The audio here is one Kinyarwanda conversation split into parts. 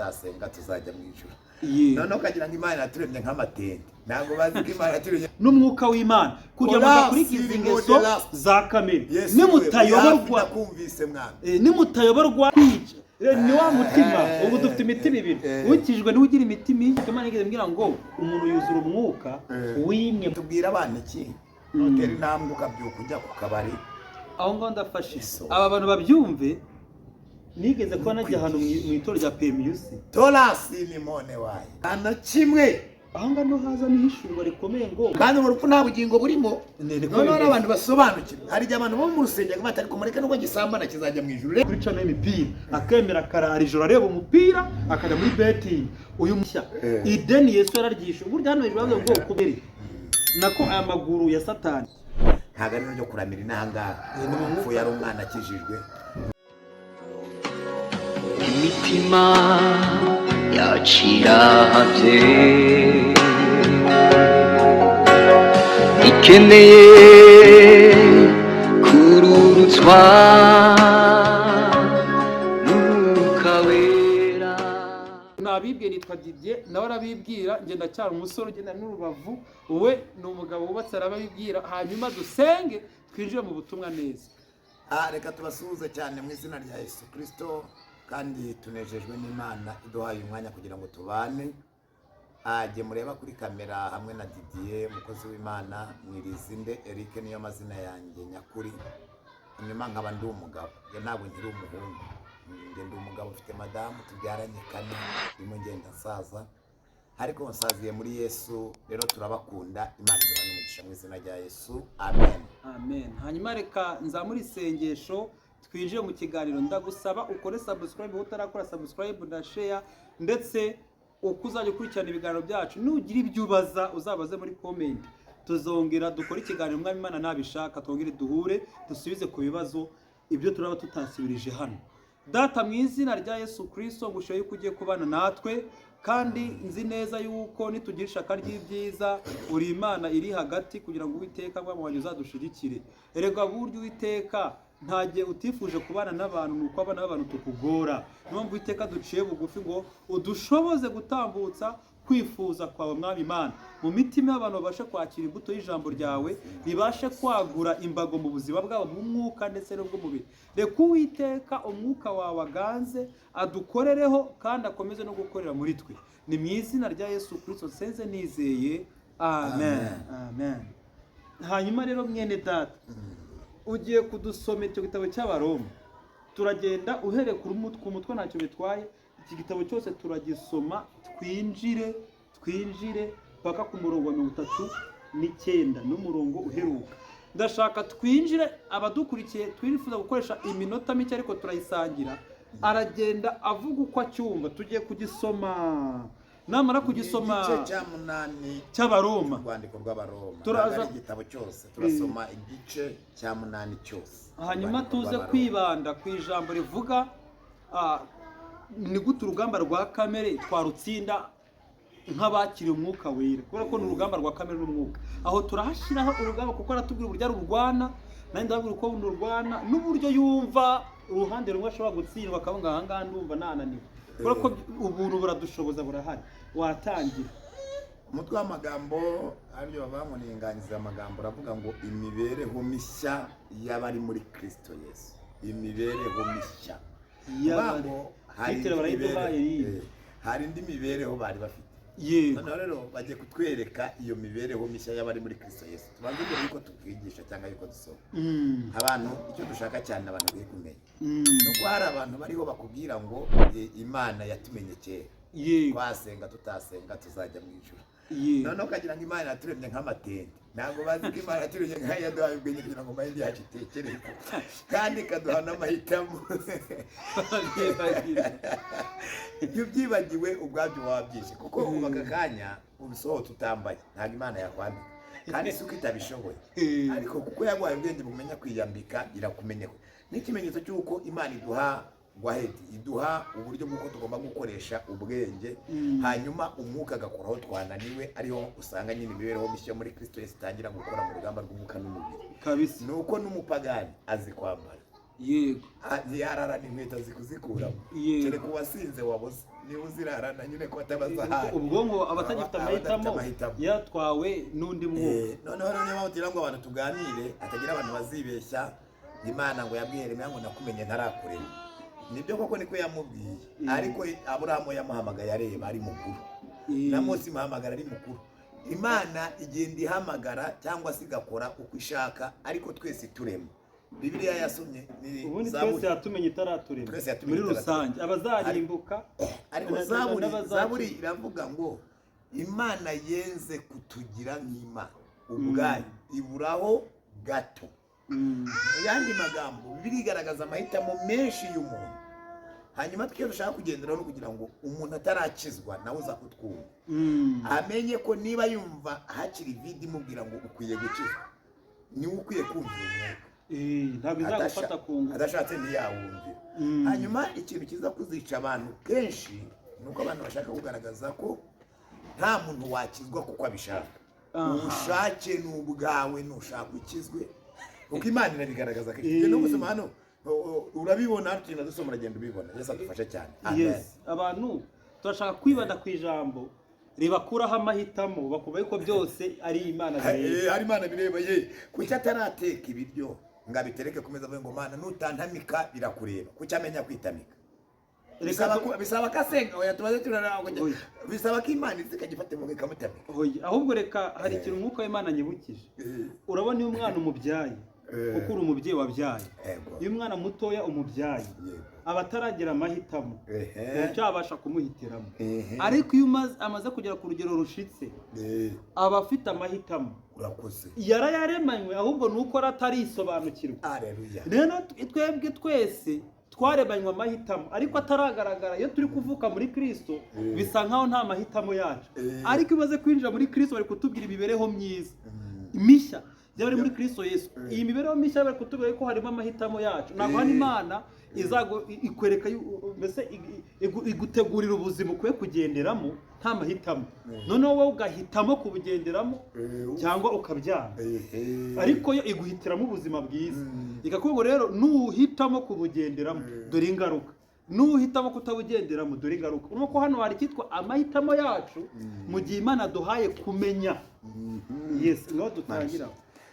tutasenga tuzajya mu ijuru. None ukagira ngo Imana yaturemye nk'amatente, ntabwo bazi ko Imana yaturemye n'umwuka w'Imana kugira ngo mudakurikize ingeso za kamere. Nimutayoborwa kumvise mwana, nimutayoborwa kwica ni wa mutima. Ubu dufite imitima ibiri, ukijwe niwe ugira imitima iyi. Imana igeze mbwira ngo umuntu yuzura umwuka w'imwe. Tubwira abana iki? Notera intambwe ukabyuka ujya ku kabari. Aho ngo ndafashe aba bantu babyumve. Nigeze kuba najya hano mu itoro rya PMUC Torasi ni mone waye ana kimwe ahanga no haza n'ihishurwa rikomeye ngo kandi mu rupfu nta bugingo burimo. None abantu basobanukirwa, hari abantu bo mu rusengero batari kumureka nubwo gisambana kizajya mu ijuru. Kuri cano y'imipira akemera karara ijoro areba umupira akajya muri betting. Uyu mushya ideni Yesu yararyishe. Burya hano hejuru bavuga ngo kubera nako aya maguru ya Satani ntago ari no kuramira inanga n'umupfu yari umwana akijijwe. imitima yaciravye ikeneye kururutswa n'ukawera. nabibwiye nitwa Didier nawe arabibwira ngenda cyara umusore ugenda n'urubavu. Uwe ni umugabo wubatse arabibwira, hanyuma dusenge twinjire mu butumwa neza. Reka tubasuhuze cyane mu izina rya Yesu Kristo, kandi tunejejwe n'Imana iduhaye umwanya kugira ngo tubane. Jye mureba kuri kamera hamwe na Didier umukozi w'Imana, Mwirizinde Eric niyo mazina yanjye nyakuri. Inyuma nkaba ndi umugabo, ntabwo nkiri umuhungu. Ndi umugabo ufite madamu tubyaranye kane, ndimo ngenda nsaza ariko nsaziye muri Yesu. Rero turabakunda, Imana iduha n'umugisha mu izina rya Yesu, amen amen. Hanyuma reka nzamuri isengesho twinjiye mu kiganiro. Ndagusaba ukore subscribe utarakora subscribe na share, ndetse ukuzajya ukurikirana ibiganiro byacu. Nugira ibyo ubaza uzabaze muri comment, tuzongera dukora ikiganiro Umwami Imana nabishaka twongere duhure dusubize ku bibazo ibyo turaba tutasubirije hano. Data mu izina rya Yesu Kristo ngushoye yuko ugiye kubana natwe, kandi nzi neza yuko nitugirisha kandi ibyiza uri Imana iri hagati kugira ngo Uwiteka mwami wanjye uzadushigikire. Erega buryo Uwiteka ntagiye utifuje kubana n'abantu nuko abana n'abantu tukugora. Niyo mpamvu Uwiteka duciye bugufi ngo udushoboze gutambutsa kwifuza kwawe mwami Imana mu mitima y'abantu babashe kwakira imbuto y'ijambo ryawe, ribashe kwagura imbago mu buzima bwabo mu mwuka ndetse no bw'umubiri. Reka Uwiteka umwuka wawe aganze adukorereho kandi akomeze no gukorera muri twe. Ni mu izina rya Yesu Kristo senze nizeye, amen amen. Hanyuma rero mwene data ugiye kudusomera icyo gitabo cy'Abaroma. Turagenda uhereye ku mutwe ntacyo bitwaye. Iki gitabo cyose turagisoma twinjire paka ku murongo wa 39 n'umurongo uheruka. Ndashaka twinjire, abadukurikiye twifuza gukoresha iminota mike ariko turayisangira. Aragenda avuga uko acyumva. Tugiye kugisoma, namara kugisoma igice cya 8 cy'Abaroma, urwandiko rw'Abaroma. Turaza igitabo cyose turasoma igice cya 8 cyose, hanyuma tuze kwibanda ku ijambo rivuga ni gute urugamba rwa kamere twarutsinda nk'abakiriye umwuka wera. Kubera ko ni urugamba rwa kamere n'umwuka. Aho turahashiraho urugamba kuko aratubwira uburyo rurwana, nandi ndabwira uko rurwana n'uburyo yumva uruhande rumwe ashobora gutsindwa akabunga ahangaha ndumva nananiwe. Kubera ko ubuntu buradushoboza burahari. Watangira umutwe w'amagambo aribyo babangoninganiza amagambo aravuga ngo imibereho mishya y'abari muri Kristo Yesu. Imibereho mishya hari indi mibereho bari bafite. None rero bagiye kutwereka iyo mibereho mishya y'abari muri Kristo Yesu. Tubanze mbere yuko tukwigisha cyangwa yuko dusoma abantu, icyo dushaka cyane abantu biye kumenya nuko hari abantu bariho bakubwira ngo Imana yatumenye kera, twasenga tutasenga tuzajya mu ijuru. None ukagira ngo Imana yaturemye nk'amatente, ntabwo bazi ko Imana yaturemye nk'ayaduhaye ubwenge kugira ngo mayindi yacu itekereze kandi ikaduha n'amahitamo. Iyo ubyibagiwe ubwabyo wabyishe, kuko ubu aka kanya ubisohotse utambaye ntabwo Imana yakwambika, kandi si uko itabishoboye ariko kuko yaguhaye ubwenge bumenya kwiyambika irakumenyeho. N'ikimenyetso cy'uko Imana iduha uburyo bw'uko tugomba gukoresha ubwenge, hanyuma umwuka agakoraho twananiwe. Ariho usanga nyine imibereho mishya muri Kristo Yesu itangira gukora mu rugamba rw'umwuka n'umubiri kabisa. Nuko n'umupagani azi kwambara, yego yararana inkweto azi kuzikuramo, kereka uwasinze waboze niba uzirarana nyine ko batabazahari ubwonko abatagifite amahitamo yatwawe n'undi mwuka. noneho niyo mpamvu tugira ngo abantu tuganire hatagira abantu bazibeshya Imana ngo yabwiye Yeremiya ngo nakumenye ntarakurema. Nibyo koko niko yamubwiye, ariko Aburahamu yamuhamagaye areba ari mukuru, na Mose imuhamagara ari mukuru. Imana igenda ihamagara cyangwa se igakora uko ishaka, ariko twese turema. Bibiliya yasomye ubundi twese yatumenye itaraturema muri rusange abazarimbuka, ariko Zaburi iravuga ngo Imana yenze kutugira nk'Imana ubwayo iburaho gato. Mu yandi magambo birigaragaza amahitamo menshi y'umuntu, hanyuma twe dushaka kugendera no kugira ngo umuntu atarakizwa nawe uza kutwumva amenye ko niba yumva hakiri vidi imubwira ngo ukwiye gukizwa, niwe ukwiye kumvira umwuka, ntabwo izagufata ku ngufu, adashatse ntiyawumvira. Hanyuma ikintu kiza kuzica abantu kenshi ni uko abantu bashaka kugaragaza ko nta muntu wakizwa kuko abishaka. Ubushake ni ubwawe, nushaka ukizwe kuko Imana irabigaragaza ko no gusoma hano urabibona, tugenda dusoma uragenda ubibona. Yesu adufashe cyane. Yes, abantu turashaka kwibanda ku ijambo ribakuraho amahitamo, bakubaye ko byose ari Imana bireba. Ari Imana bireba. Kuki atarateka ibiryo ngo abitereke ku meza avuye ngo Mana nutantamika birakureba? Kuki amenya kwitamika? Bisaba kasenga oya tubaze turaraho, bisaba ko Imana izikagifate mu ikamutamika. Ahubwo reka hari ikintu umwuka w'Imana nyibukije. Urabona iyo umwana umubyaye kuko uri umubyeyi wabyaye, iyo umwana mutoya umubyaye abataragira amahitamo nticyabasha kumuhitiramo, ariko iyo amaze kugera ku rugero rushitse aba afite amahitamo. Yarayaremanywe, ahubwo nuko atarisobanukirwa. Rero twebwe twese twaremanywe amahitamo, ariko ataragaragara. Iyo turi kuvuka muri Kristo bisa nkaho nta mahitamo yacu, ariko imaze kwinjira muri Kristo bari kutubwira imibereho myiza mishya byari muri Kristo Yesu. Iyi mibereho mishya bari kutubwira ko harimo amahitamo yacu. Ntabwo hano Imana ikwereka mbese igutegurira ubuzima ukwiye kugenderamo nta mahitamo, noneho wowe ugahitamo kubugenderamo cyangwa ukabyanga, ariko yo iguhitiramo ubuzima bwiza. Ikakubwira ngo rero nuhitamo kubugenderamo dore ingaruka, nuhitamo kutabugenderamo dore ingaruka. Urumva ko hano hari cyitwa amahitamo yacu mu gihe Imana duhaye kumenya. Yes, no dutangira.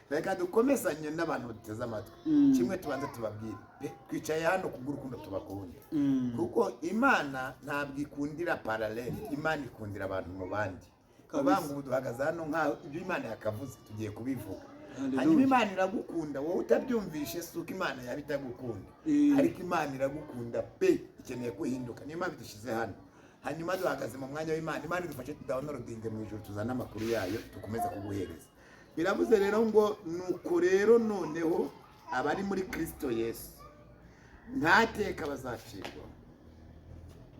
Reka dukomezanye n'abantu bateze amatwi. Kimwe tubanze tubabwire, twicaye hano kubw'urukundo tubakunda, kuko Imana ntabwo ikundira parallel, Imana ikundira abantu mu bandi. Kabanga ubu duhagaze hano nkaho ibyo Imana yakavuze tugiye kubivuga. Hanyuma Imana iragukunda, wowe utabyumvishe suko Imana yabitagukunda, ariko Imana iragukunda pe, ikeneye kuhinduka. Niyo mpamvu dushyize hano. Hanyuma duhagaze mu mwanya w'Imana. Imana idufashe tudownloadinge mu ijuru, tuzana amakuru yayo tukomeza kuguhereza. Biravuze rero ngo nuko rero noneho abari muri Kristo Yesu nta teka bazacirwa,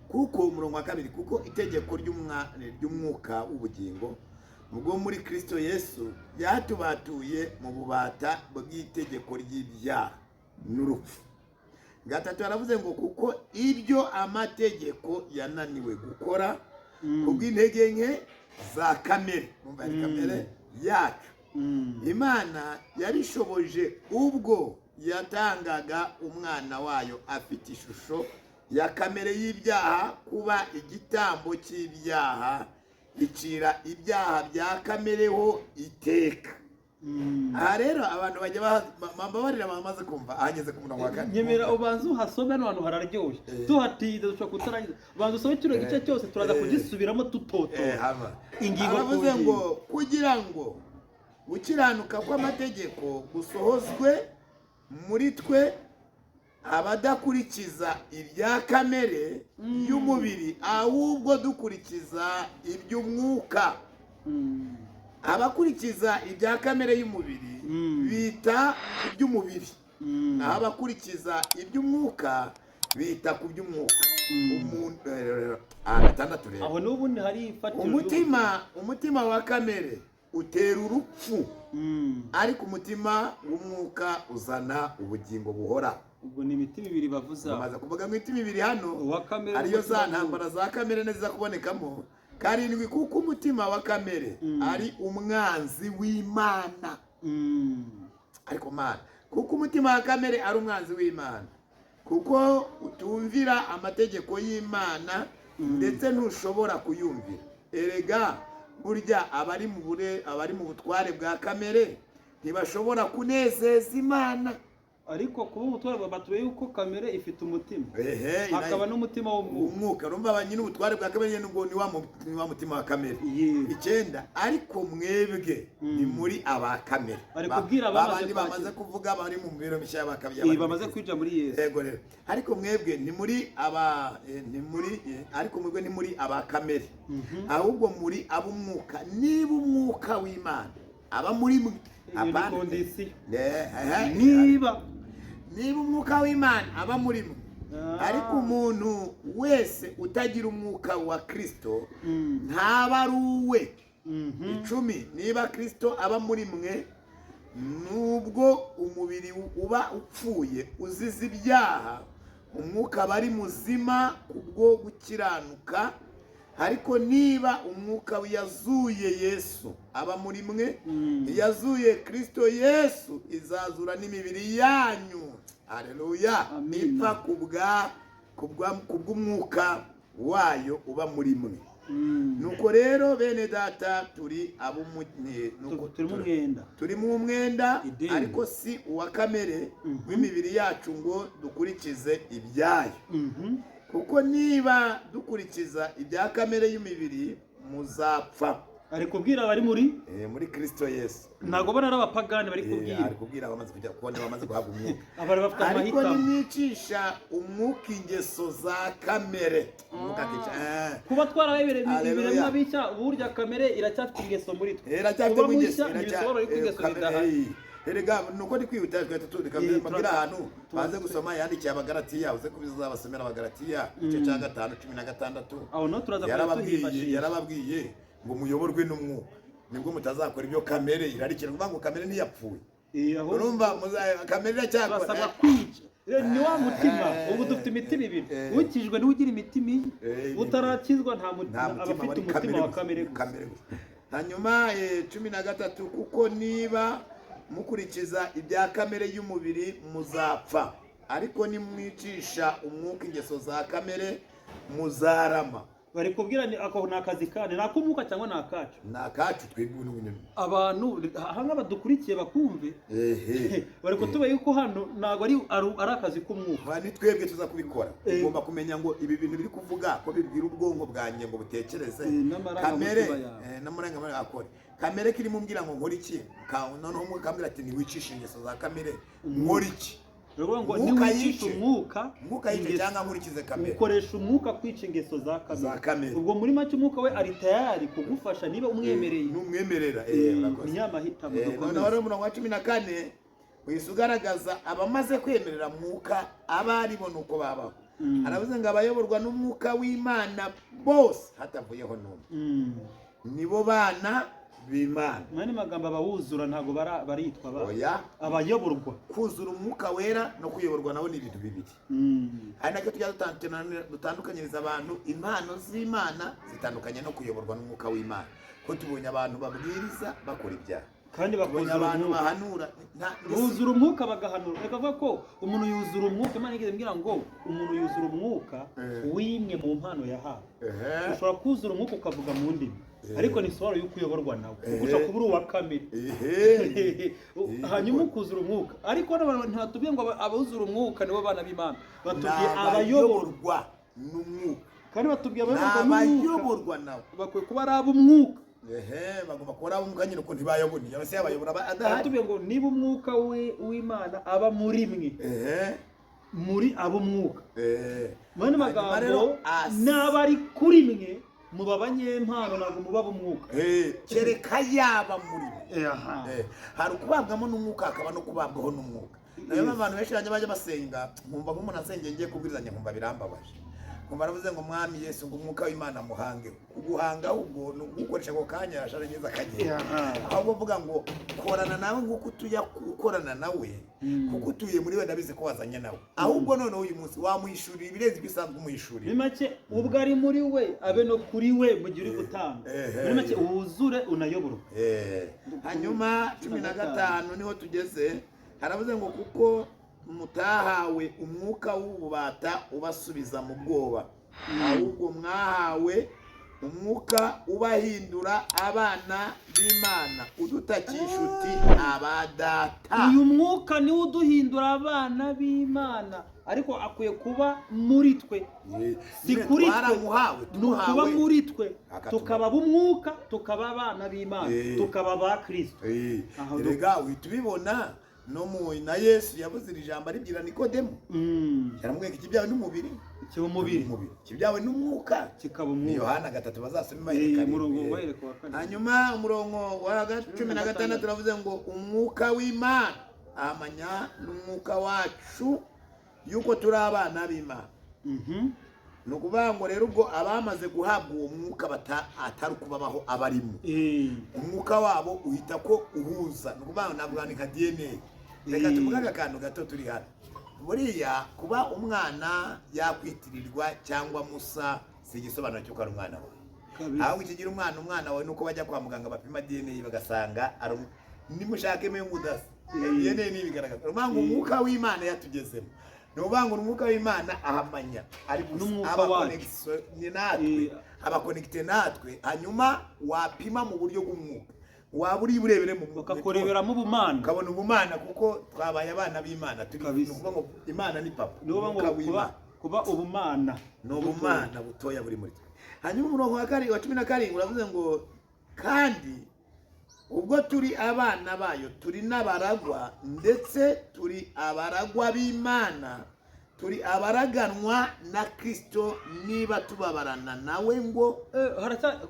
kuko umurongo wa 2, kuko itegeko ry'umwuka w'ubugingo ubwo muri Kristo Yesu yatubatuye mu bubata bw'itegeko ry'ibyaha n'urupfu. 3 aravuze ngo kuko ibyo amategeko yananiwe gukora kubw'intege nke za kamere, numva kamere yacu, Imana yarishoboje ubwo yatangaga umwana wayo afite ishusho ya kamere y'ibyaha kuba igitambo cy'ibyaha, icira ibyaha bya kamereho iteka. Aha rero abantu bajya babarira bamaze kumva ahageze ku murongo wa 4. Nyemera ubanze uhasome n'abantu hararyoshye, tuhatize dushobora kutarangiza. Ubanze usome kino gice cyose turaza kugisubiramo tutotora ingingo aravuze ngo kugira ngo gukiranuka kw'amategeko gusohozwe muri twe abadakurikiza ibya kamere y'umubiri, ahubwo dukurikiza iby'umwuka. Abakurikiza ibya kamere y'umubiri bita iby'umubiri, naho abakurikiza iby'umwuka bita ku by'umwuka. Aho n'ubundi hari ifatiro. Umutima wa kamere utera urupfu, ariko umutima w'umwuka uzana ubugingo buhora. Ubwo ni imitima ibiri bavuza. Bamaze kuvuga ngo imitima ibiri hano ariyo za ntambara za kamere neza kubonekamo. 7 kuko umutima wa kamere ari umwanzi w'Imana. Ariko Mana, kuko umutima wa kamere ari umwanzi w'Imana, kuko utumvira amategeko y'Imana ndetse ntushobora kuyumvira. Erega burya abari mu butware bwa kamere ntibashobora kunezeza Imana. ariko kuba umutware batuye yuko kamere ifite umutima, hakaba n'umutima w'umwuka. Urumva abanyine ubutware bwa kamere ngo ni wa mutima wa kamere. 9 ariko mwebwe ni muri aba kamere. Babandi bamaze kuvuga bari mu mbero mishya y'abakabya bamaze kwija muri Yesu. Yego rero, ariko mwebwe ni muri ariko mwebwe ni muri aba kamere, ahubwo muri ab'umwuka. Niba umwuka w'Imana aba muri mwe, niba umwuka w'Imana aba muri mwe, ariko umuntu wese utagira umwuka wa Kristo ntaba ari uwe. 10 niba Kristo aba muri mwe, nubwo umubiri uba upfuye uzize ibyaha, umwuka aba ari muzima kubwo gukiranuka. Ariko niba umwuka yazuye Yesu aba muri mwe, yazuye Kristo Yesu, izazura n'imibiri yanyu. Haleluya. Ipfa kubw'umwuka wayo uba muri mwe. Nuko rero bene data turi mu umwenda, ariko si uwa kamere w'imibiri yacu ngo dukurikize ibyayo. Kuko niba dukurikiza ibya kamere y'imibiri muzapfa. Ari kubwira abari muri Kristo Yesu. Ntago bana n'abapagani bari kubwira. Ari kubwira abamaze kujya kubona bamaze guhabwa umwuka. Abari bafite amahitamo. Ariko nimwicisha umwuka ingeso za kamere. Kuba twarabebereye abicya burya kamere iracyafite ingeso muri twe. Iracyafite ingeso, Erega nuko ndi kwihuta twabwira ahantu baze gusoma yandikiye abagalatiya, uze kubizabasomera abagalatiya igice cya 5:16. Aho no turaza yarababwiye ngo muyoborwe n'umwuka, nibwo mutazakora ibyo kamere irarikira. Kuvuga ngo kamere ntiyapfuye. Urumva kamere iracyakora, basabwa kwica. Ni wa mutima. Ubu dufite imitima ibiri, ukijwe n'ugira imitima, utarakizwa nta mutima, abafite umutima wa kamere. Hanyuma 13, kuko niba mukurikiza ibya kamere y'umubiri muzapfa, ariko nimwicisha umwuka ingeso za kamere muzarama. Bari kubwira ni ako nakazi kandi nakumuka cyangwa nakacu. Nakacu twebwe n'ubunyene. Abantu hanga badukurikiye bakumve. Bari kutube yuko hano nago ari akazi k'umwuka. Bani twebwe tuza kubikora. Ugomba kumenya ngo ibi bintu biri kuvuga ko bibwira ubwonko bwanjye ngo butekereze. Kamere n'amuranga akora. Kamere kiri mumbwira ngo nkora iki? Noneho umukambira ati niwicisha ingeso za kamere. Nkora iki? Rero ngo niwicisha umwuka yice cyangwa nkurikize kamere. Ukoresha umwuka kwica ingeso za kamere. Ubwo muri make umwuka we ari tayari kugufasha niba umwemereye. Numwemerera nyamahitamo. Noneho rero umurongo wa 14 wisugaragaza abamaze kwemerera mwuka abari bo nuko babaho. Aravuze ngo abayoborwa n'umwuka w'Imana bose hatavuyeho n'umwe nibo bana b'Imana. Mwene magambo abawuzura ntago baritwa ba. Oya, abayoborwa. Kuzura umwuka wera no kuyoborwa nawo ni ibintu bibiri. Hari nacyo tujya dutandukanyiriza abantu impano z'Imana zitandukanye no kuyoborwa n'umwuka w'Imana. Ko tubonye abantu babwiriza bakora ibyaha, kandi bakuzura abantu bahanura, buzura umwuka bagahanura. Reka vuga ko umuntu yuzura umwuka. Imana igeze mbwira ngo umuntu yuzura umwuka wimwe mu mpano yahawe. Ushobora kuzura umwuka ukavuga mu ndimi, ariko ni soro yuko uyoborwa nawe, uguca kubura uwa kamere. Hanyuma ukuzura umwuka, ariko ntibatubwiye ngo abuzura umwuka nibo bana b'Imana, batubwiye abayoborwa n'umwuka. Kandi batubwiye abayoborwa nawe bakwiye kuba ari ab'umwuka. Bagomba kuba ari ab'umwuka nyine uko ntibayoboni yabase yabayobora adahari. Batubwiye ngo niba umwuka w'Imana aba muri mwe, muri ab'umwuka. Mwene magambo n'abari kuri mwe muba abanyempano ntabwo muba ab'umwuka. Kereka yaba muri mwe. Hari ukubabwamo n'umwuka hakaba no kubabwaho n'umwuka. Nayo abantu benshi bajya basenga, nkumva nk'umuntu asengeye ngiye kubwirizanya nkumva birambabaje. Kumva aravuze ngo mwami Yesu ngo umwuka w'Imana muhange. Uguhanga ubwo nugukoresha ko kanya yashara neza kagiye. Ahubwo vuga ngo korana nawe nguko tuya gukorana nawe, kuko tuye muri we ndabize ko wazanye nawe. Ahubwo none uyu munsi wamuhishurira ibirenze bisanzwe umuhishurira. Ni make ubwo ari muri we abe no kuri we mu gihe uri gutanga. Ni make wuzure unayoborwa. Hanyuma 15 niho tugeze. Haravuze ngo kuko mutahawe umwuka w'ububata ubasubiza mu bwoba, ahubwo mwahawe umwuka ubahindura abana b'Imana udutakisha uti abadata. uyu mwuka niwo uduhindura abana b'Imana, ariko akwiye kuba muri twe, si kuri twe, ni ukuba muri twe, tukaba b'umwuka, tukaba abana b'Imana, tukaba ba Kristo. Erega uhita ubibona no na Yesu yavuze iri jambo aribwira Nikodemo, yaramubwiye iki byawe n'umubiri, kiba umubiri, kibyawe n'umwuka, kikaba umwuka. Yohana 3 bazasoma umurongo. Hanyuma umurongo wa 16 turavuze ngo umwuka w'Imana amanya n'umwuka wacu yuko turi abana b'Imana. Ni ukuvuga ngo rero ubwo abamaze guhabwa uwo mwuka atari kubabaho abarimo, umwuka wabo uhita ko uhuza. Ni ukuvuga ngo ntabwo nka DNA. Reka tuvuge akantu gato turi hano. Buriya kuba umwana yakwitirirwa cyangwa Musa si igisobanuro cy'uko ari umwana wawe. Ahubwo ikigira umwana wawe nuko bajya kwa muganga bapima DNA bagasanga ari nimushakemo y'umudasa. DNA ni bigaragaza. Urumva ngo umwuka w'Imana yatugezemo. Ni ukuvuga ngo umwuka w'Imana ahamanya ari abakonekite natwe, hanyuma wapima mu buryo bw'umwuka, waba uri burebere mu bakakureberamo ubumana, ukabona ubumana kuko twabaye abana b'Imana. Ni ukuvuga ngo Imana ni papa, umwuka w'Imana kuba ubumana ni ubumana butoya buri muri twe. Hanyuma umurongo wa 17 uravuze ngo kandi ubwo turi abana bayo turi n'abaragwa, ndetse turi abaragwa b'Imana, turi abaraganwa na Kristo niba tubabarana nawe. Ngo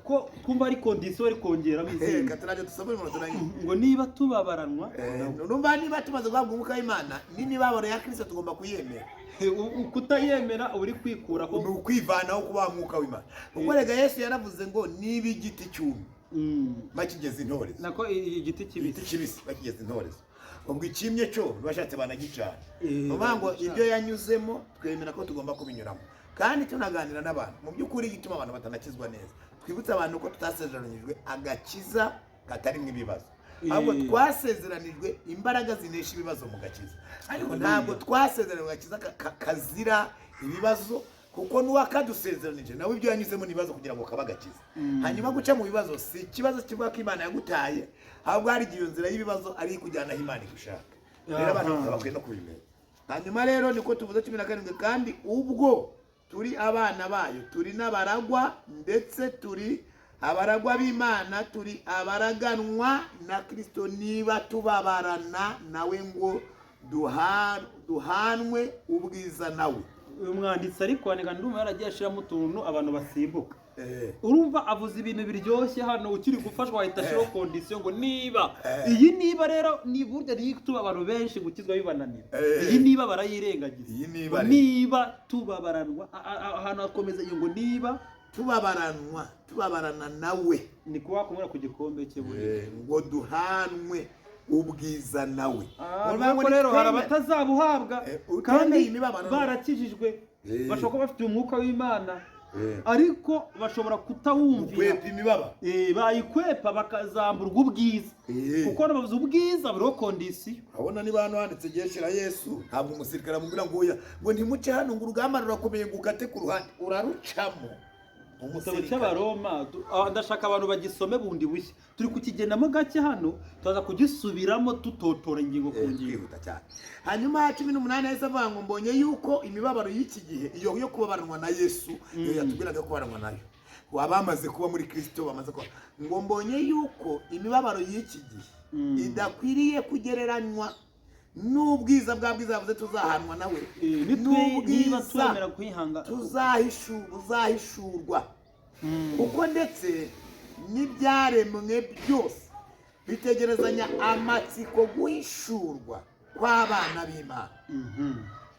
ko kumva ari kondisiyo ari kongera bizeye kataraje dusabwe mu turangi ngo niba tubabaranwa, numva niba tumaze guhabwa umwuka w'Imana n'imibabaro ya Kristo tugomba kuyemera. Kutayemera uri kwikura ko ni ukwivanaho kuba umwuka w'Imana. Ubwo rega Yesu yaravuze ngo niba igiti cyumye bakigeze intorezo, nako igiti kibisi bakigeze intorezo, ubwo ikimye cyo bashatse banagicana. Uvuga ngo ibyo yanyuzemo twemera ko tugomba kubinyuramo, kandi tunaganira n'abantu. Mu by'ukuri igituma abantu batanakizwa neza, twibutsa abantu ko tutasezeranijwe agakiza katarimo ibibazo, ahubwo twasezeranijwe imbaraga zinesha ibibazo mu gakiza. Ariko ntabwo twasezeranijwe agakiza kazira ibibazo, kuko n'uwakadusezeranije nawe ibyo yanyuzemo n'ibibazo kugira ngo kabagakize. Hanyuma guca mu bibazo si ikibazo kivuga ko Imana yagutaye, ahubwo hari igihe nzira y'ibibazo ari kujyana aho Imana igushaka. Rero abantu bakwiye no kubimenya. Hanyuma rero niko tuvuze 17, kandi ubwo turi abana bayo turi n'abaragwa, ndetse turi abaragwa b'Imana, turi abaraganwa na Kristo niba tubabarana nawe, ngo duhanwe ubwiza nawe. Uyu mwanditsi ariko wanega ndumva yaragiye ashiramo utuntu abantu basimbuka. Urumva avuze ibintu biryoshye hano, ukiri gufashwa wahita ashiraho kondisiyo ngo niba. Iyi niba rero ni burya yituma abantu benshi gukizwa bibananira. Iyi niba barayirengagiza. Niba tubabaranwa, ahantu hakomeza iyo ngo niba tubabarana nawe, ni kuba kumura ku gikombe cye buri ngo duhanwe ubwiza nawe. Urumva rero hari abatazabuhabwa kandi barakijijwe, bashobora kuba bafite umwuka w'Imana, ariko bashobora kutawumvira, bayikwepa bakazamburwa ubwiza, kuko nabavuze ubwiza buriho kondisiyo. Abona niba hano handitse geshira Yesu, ntabwo umusirikare amubwira ngo ntimuce hano ngo urugamba rurakomeye ngo ukate ku ruhande, urarucamo. Igitabo cy'Abaroma ndashaka abantu bagisome bundi bushya, turi kukigendamo gake hano, tuza kugisubiramo tutotora ingingo ku ngingo cyane. Hanyuma 18 yahise avuga ngo mbonye yuko imibabaro y'iki gihe iyo yo kubabaranwa na Yesu, iyo yatubwiraga kubabaranwa nayo, wabamaze kuba muri Kristo bamaze kuba, ngo mbonye yuko imibabaro y'iki gihe idakwiriye kugereranywa n'ubwiza bwa bwiza yavuze tuzahanwa nawe, niba twemera kwihanga tuzahishurwa. Kuko ndetse n'ibyaremwe byose bitegerezanya amatsiko guhishurwa kw'abana b'Imana.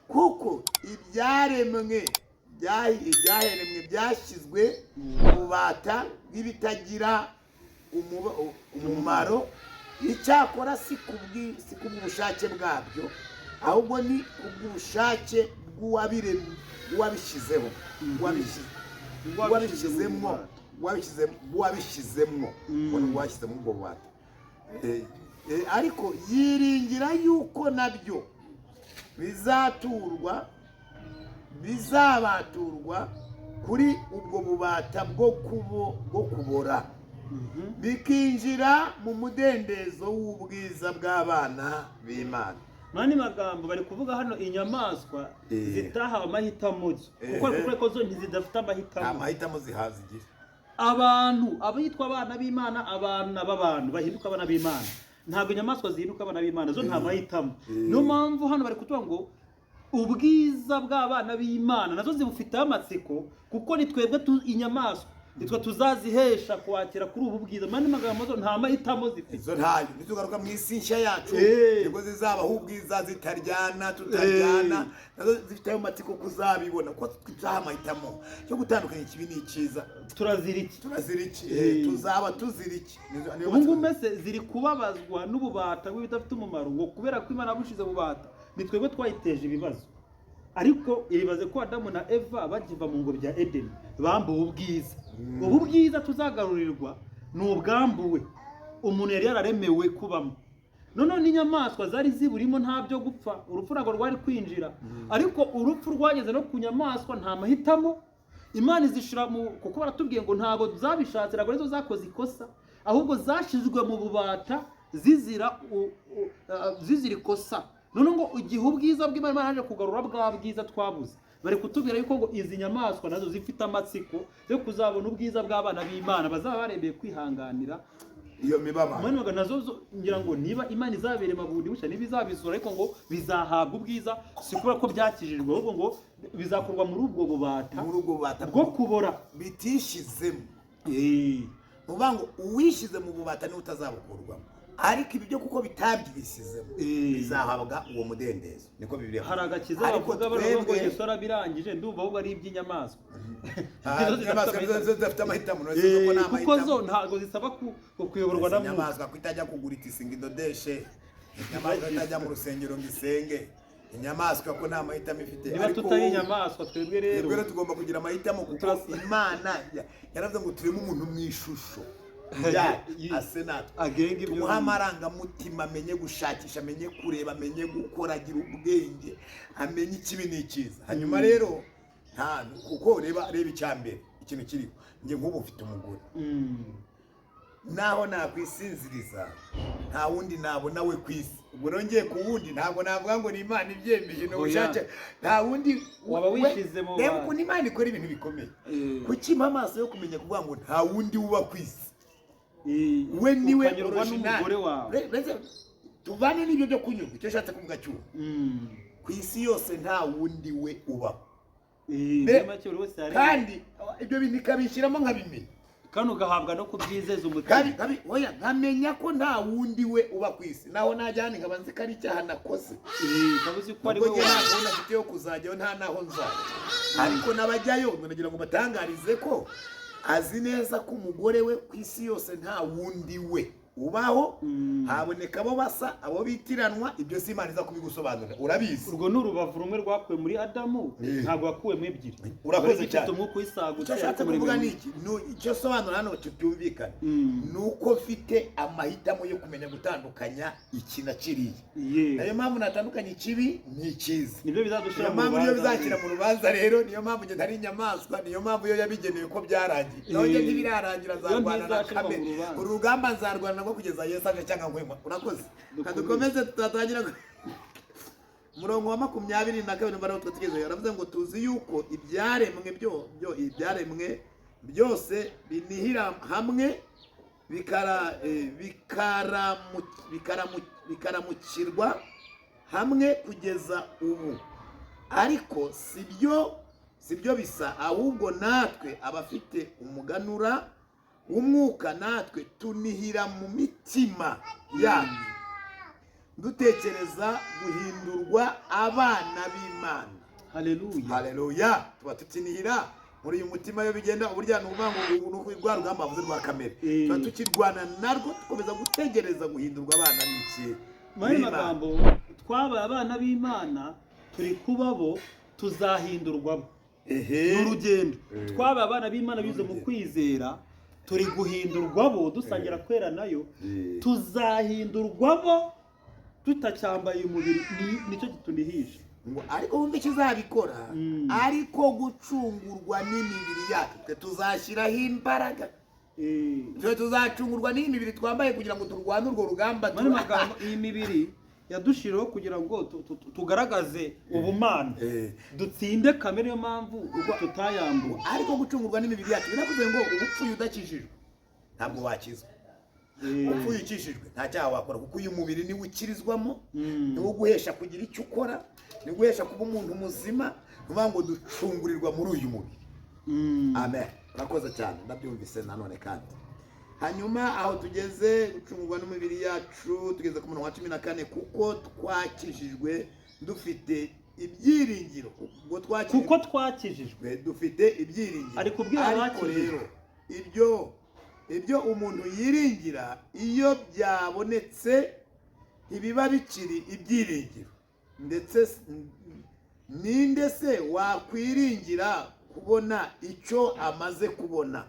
Kuko ibyaremwe byashyizwe mu bubata bw'ibitagira umumaro, icyakora si kubw'ubushake bwabyo, ahubwo ni kubw'ubushake bw'uwabishyizeho, uwabishyizemo ubwo bubata. Ariko yiringira yuko nabyo bizabaturwa kuri ubwo bubata bwo kubora, bikinjira mu mudendezo w'ubwiza bw'abana b'Imana. Mani magambo bari kuvuga hano inyamaswa zitahawe amahitamo kuko zo ntizidafite amahitamo zihaza igihe. Abantu abitwa abana b'Imana, abana b'abantu bahinduka abana b'Imana, ntabwo inyamaswa zihinduka abana b'Imana, zo nta mahitamo. Niyo mpamvu hano bari kutuvuga ngo ubwiza bw'abana b'Imana nazo zibufiteho amatsiko, kuko ni twebwe inyamaswa nitwe tuzazihesha kwakira kuri ubu bwiza. Mani magambo zo nta mahitamo zifite, izo ntayo. Nitugaruka mu isi nshya yacu nibwo zizabaho ubwiza, zitaryana tutaryana, nazo zifite ayo matsiko kuzabibona, ko twizaha amahitamo yo gutandukanya ikibi n'icyiza. turazira iki tuzaba tuzira iki? ubu ngubu mbese ziri kubabazwa n'ububata bw'ibidafite umumaro, ngo kubera ko Imana yabushize bubata ni twebwe twayiteje ibibazo. Ariko iribaze ko Adamu na Eva bagiva mu ngobyi ya Edeni bambuwe ubwiza. Ubu bwiza tuzagarurirwa ni ubwambuwe umuntu yari yararemewe kubamo. None n'inyamaswa zari ziburimo nta byo gupfa, urupfu ntabwo rwari kwinjira, ariko urupfu rwageze no ku nyamaswa nta mahitamo. Imana izishira kuko baratubwiye ngo ntabwo zabishatse, ntabwo arizo zakoze ikosa, ahubwo zashizwe mu bubata zizira ikosa. None ngo igihe ubwiza bw'Imana yaje kugarura bwa bwiza twabuze, bari kutubwira yuko ngo izi nyamaswa nazo zifite amatsiko yo kuzabona ubwiza bw'abana b'Imana, bazaba barembeye kwihanganira iyo mibabaro. Mani nazo ngira ngo niba Imana izabere mabundi bushya n'ibizabizura, ariko ngo bizahabwa ubwiza, si kubera ko byakijijwe, ahubwo ngo bizakorwa muri ubwo bubata bwo kubora bitishizemo. Uvuga ngo uwishize mu bubata niwe utazabukurwamo, ariko ibi byo kuko bitabyisizemo bizahabwa uwo mudendezo. Niko Bibiliya. Hari agakiza bavuga baravuga ngo Yesu birangije, ndumva ahubwo ari iby'inyamaswa. Inyamaswa zidafite amahitamo, kuko zo ntabwo zisaba kuyoborwa na inyamaswa kwitajya kugura itisi ngo idodeshe, inyamaswa itajya mu rusengero ngo isenge, inyamaswa ko nta mahitamo ifite. Niba tutari inyamaswa twebwe rero tugomba kugira amahitamo, kuko Imana yaravuze ngo tureme umuntu mu ishusho agenga ibyo, tumuha amarangamutima, amenye gushakisha, amenye kureba, amenye gukora, agira ubwenge, amenye ikibi n'icyiza. Hanyuma rero kuko reba icyambere ikintu kiriho, njye nk'ubu mfite umugore, naho nakwisinziriza nta wundi nabona we ku isi. Ubwo nongeye ku wundi ntabwo navuga ngo ni Imana ibyemeye n'ubushake, nta wundi waba wishize mu reba ukuntu Imana ikora ibintu bikomeye. Kuki impa amaso yo kumenya kuvuga ngo nta wundi uba ku isi, we niwe n'umugore wawe. Tuvane n'ibyo byo kunyurwa, icyo nshatse kuvuga cyuho, ku isi yose nta wundi we ubaho, kandi ibyo bintu ikabishyiramo nkabimenya, kandi ugahabwa no kubyizeza umutima. Oya, nkamenya ko nta wundi we uba ku isi, naho najyana nkaba nzi ko ari icyaha nakoze, ntabuzi ko ari we ntabwo nafite yo kuzajyayo, nta naho nzajya. Ariko n'abajyayo nagira ngo batangarize ko azi neza ko umugore we ku isi yose nta wundi we ubaho, haboneka abo basa, abo bitiranwa. Ibyo si Imana iza kubigusobanurira, urabizi. Urwo ni urubavu rumwe rwakuwe muri Adamu, ntabwo wakuwemo ebyiri. Urakoze cyane. Umwuka wisagutse, icyo kuvuga ni iki, icyo sobanura hano cyumvikana, nuko mfite amahitamo yo kumenya gutandukanya iki na kiriya. Niyo mpamvu natandukanye ikibi n'icyiza, nibyo bizadushira mu rubanza. Niyo bizakira mu rubanza rero, niyo mpamvu njye ntari inyamaswa, niyo mpamvu yo yabigenewe ko byarangiye. None ntibirarangira, nzarwana na kamere, urugamba nzarwana kugeza Yesu aje cyangwa ngwema. Urakoze. Kadukomeze tutatangira umurongo wa 22 mbaraho tugeze. Yaravuze ngo tuzi yuko ibyaremwe byose binihira hamwe bikaramukirwa hamwe kugeza ubu, ariko sibyo bisa, ahubwo natwe abafite umuganura w'umwuka natwe tunihira mu mitima yacu dutekereza guhindurwa abana b'Imana. Haleluya. Tuba tukinihira muri uyu mutima yo bigenda uburya n'ubuvango rwa rugamba bavuze rwa kamere, tuba tukirwana narwo, dukomeza gutegereza guhindurwa abana b'iki. Muri magambo twabaye abana b'Imana, turi kubabo, tuzahindurwabo. N'urugendo twabaye abana b'Imana bize mu kwizera, turi guhindurwabo, dusangira kwera nayo, tuzahindurwabo tutacyambaye umubiri. Nicyo kitunihisha. ngo ariko wumva ikizabikora ariko gucungurwa n'imibiri yacu twe tuzashyiraho imbaraga, twe tuzacungurwa n'imibiri twambaye kugira ngo turwane urwo rugamba. Mani magambo iyi mibiri yadushiriho kugira ngo tugaragaze ubumana, dutsinde kamere, niyo mpamvu tutayambuwe. Ariko gucungurwa n'imibiri yacu binavuze ngo ubupfuye udakijijwe ntabwo wakizwa. Upfuye ukishijwe nta cyaha wakora, kuko uyu mubiri niwo ukirizwamo, niwo uguhesha kugira icyo ukora, niwo uguhesha kuba umuntu muzima. Nuvuga ngo ducungurirwa muri uyu mubiri. Amen. Urakoze cyane, ndabyumvise nanone kandi. Hanyuma aho tugeze gucungurwa n'imibiri yacu, tugeze ku murongo wa 14, kuko twakijijwe dufite ibyiringiro. Kuko twakijijwe dufite ibyiringiro. Ari kubwira abakijijwe ibyo umuntu yiringira iyo byabonetse ntibiba bikiri ibyiringiro. Ndetse ninde se wakwiringira kubona icyo amaze kubona?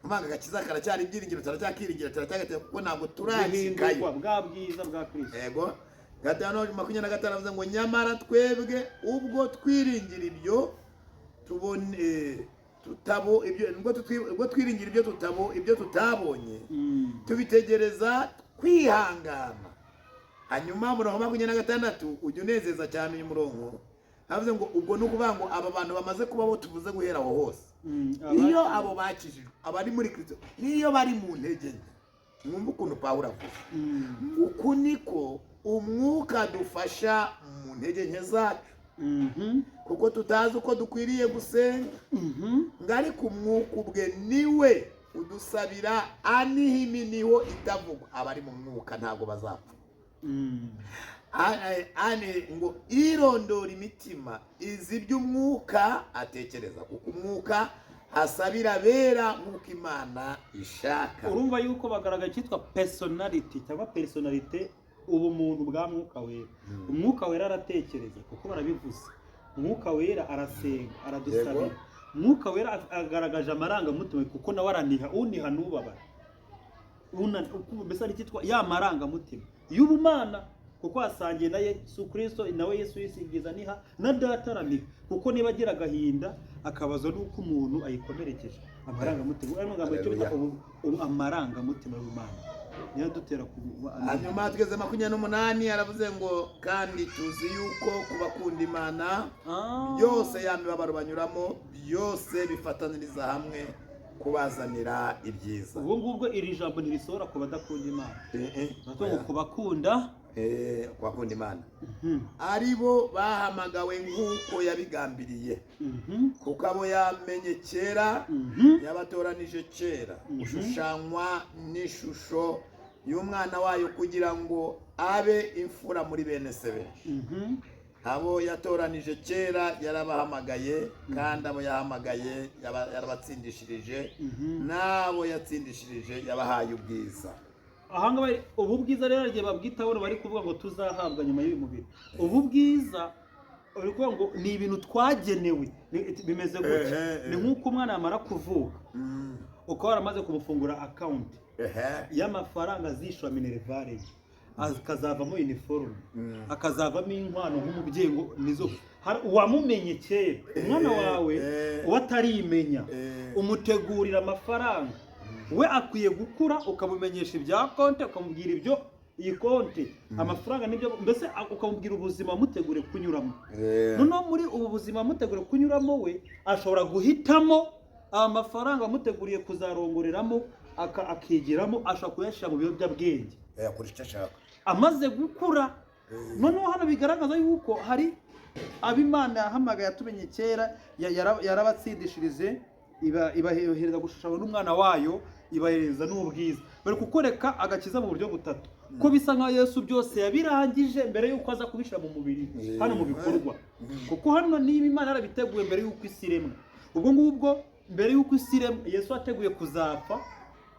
Mpanga gakiza karacyari ibyiringiro, turacyakiringira, turacyagateye kuko ntabwo turashikayo bwa bwiza bwa Kristo. Yego. 5:25 avuze ngo nyamara twebwe ubwo twiringira ibyo tubone ubwo twiringira ibyo tutabonye, tubitegereza kwihangana. Hanyuma murongo 26 ujya unezeza cyane uyu murongo, havuze ngo ubwo nukuvuga ngo aba bantu bamaze kubaho tuvuze guhera aho hose, iyo abo bakijijwe abari muri Kristo, niyo bari mu ntege nke. Mwumva ukuntu Pawulo avuga, uku niko umwuka dufasha mu ntege nke zacu, kuko tutazi uko dukwiriye gusenga, ariko umwuka ubwe niwe udusabira anihiminiho itavugwa. Abari mu mwuka ntabwo bazapfa. Ngo irondora imitima izi by'umwuka atekereza, kuko umwuka asabira bera nk'uko Imana ishaka. Urumva yuko bagaragaye cyitwa personality cyangwa personality, ubumuntu bwa mwuka wera. Umwuka wera aratekereza, kuko barabivuze. Umwuka wera arasenga, aradusabira. Umwuka wera agaragaje amarangamutima, kuko nawe araniha, uniha n'ubabara. Mbese ari cyitwa ya marangamutima y'ubumana, kuko asangiye na Yesu Kristo, nawe Yesu yisigiza niha na data araniha, kuko niba agira agahinda akabazwa n'uko umuntu ayikomerekeje. Amarangamutima ari magambo cyo bita amarangamutima y'ubumana niyo dutera kuba. Hanyuma tugeze 28 aravuze ngo kandi tuzi yuko kubakunda Imana byose yamibabaro banyuramo byose bifataniriza hamwe kubazanira ibyiza. Ubwo ngubwo iri jambo ntirisohora ku badakunda Imana, ngo kubakunda Imana aribo bahamagawe nk'uko yabigambiriye, kuko abo yamenye kera yabatoranije kera ushushanywa n'ishusho y'umwana wayo, kugira ngo abe imfura muri bene se benshi. Abo yatoranije kera yarabahamagaye, kandi abo yahamagaye yarabatsindishirije, n'abo yatsindishirije yabahaye ubwiza. Ahanga ubu bwiza rero igihe babwitaho bari kuvuga ngo tuzahabwa nyuma y'uyu mubiri. Ubu bwiza uri kuvuga ngo ni ibintu twagenewe, bimeze gutya. Ni nk'uko umwana yamara kuvuka ukaba waramaze kumufungura account y'amafaranga azishwa minerivare, akazavamo uniforme, akazavamo inkwano nk'umubyeyi, ngo nizo wamumenye kera. Umwana wawe watarimenya umutegurira amafaranga, we akwiye gukura ukamumenyesha ibya konti, ukamubwira ibyo iyi konti amafaranga nibyo, mbese ukamubwira ubuzima mutegure kunyuramo. Noneho muri ubu buzima mutegure kunyuramo, we ashobora guhitamo amafaranga muteguriye kuzarongoreramo, akigiramo, ashobora kuyashyira mu biyobyabwenge amaze gukura. Noneho hano bigaragaza yuko hari ab'Imana yahamagaye yatumenye kera, yarabatsindishirize, ibahereza gushushanywa n'umwana wayo, ibahereza n'ubwiza. Bari kukoreka agakiza mu buryo butatu, ko bisa nka Yesu byose yabirangije mbere yuko aza kubishyira mu mubiri hano mu bikorwa, kuko hano niba Imana yarabiteguye mbere yuko isi iremwa. Ubwo ngubwo mbere yuko isi iremwa Yesu yateguye kuzapfa,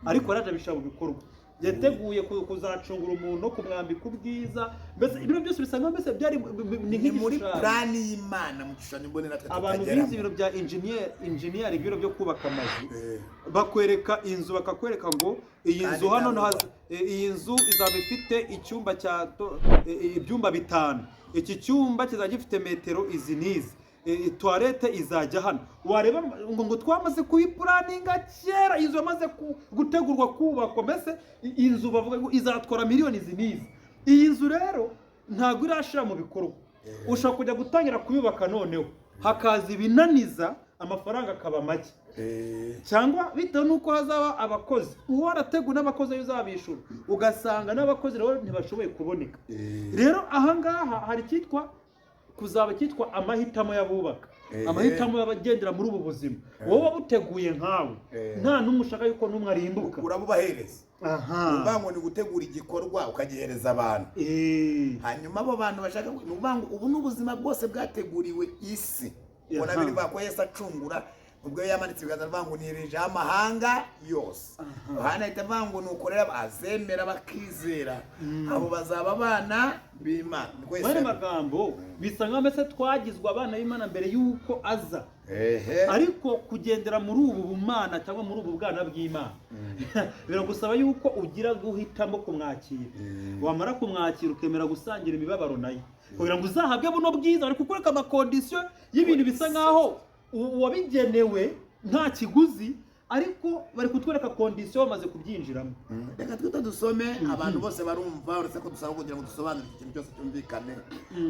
ariko yaraje abishyira mu bikorwa. yateguye kuzacungura umuntu no kumwambika ubwiza, mbese ibintu byose bisa nkaho mbese byari ni muri plani y'Imana mu gishushanyo mbonera twe abantu bize ibintu bya engineering ibiro byo kubaka amazu bakwereka inzu bakakwereka ngo iyi nzu hano iyi nzu izaba ifite icyumba ibyumba 5, iki cyumba kizajya gifite metero izi n'izi, toilette izajya hano, wareba ngo twamaze kuyipuraninga kera, inzu yamaze gutegurwa kubakwa, mbese inzu bavuga ngo izatwara miliyoni izi n'izi. Iyi nzu rero ntabwo irashira mu bikorwa, ushobora kujya gutangira kuyubaka noneho hakaza ibinaniza amafaranga akaba make, cyangwa bitewe n'uko hazaba abakozi uwo arategura n'abakozi uzabishura ugasanga n'abakozi rero ntibashoboye kuboneka. Rero ahangaha hari kuzaba cyitwa amahitamo y'abubaka, amahitamo y'abagendera muri ubu buzima. Wowe wabuteguye nkawe nta n'umwe ushaka yuko n'umwe arimbuka, urabubahereza. Ubango ni gutegura igikorwa ukagihereza abantu, hanyuma abo bantu bashaka ubango ubu n'ubuzima bwose bwateguriwe isi. Ubona biri bako Yesu acungura ubwo yamanitse ibiganza avuga nireje amahanga yose. Hana ahita avuga ngo nukorera azemera bakizera abo bazaba abana b'Imana. Bari magambo bisa nkaho mbese twagizwe abana b'Imana mbere yuko aza, ariko kugendera muri ubu bumana cyangwa muri ubu bwana bw'Imana biragusaba yuko ugira guhitamo kumwakira, wamara kumwakira ukemera gusangira imibabaro nayo kugira ngo uzahabwe buno bwiza. Bari kukureka amakondisiyo y'ibintu bisa nkaho wabigenewe nta kiguzi, ariko bari kutwereka kondisiyo bamaze kubyinjiramo. Reka twita dusome abantu bose barumva, uretse ko dusaba kugira ngo dusobanure ikintu cyose cyumvikane.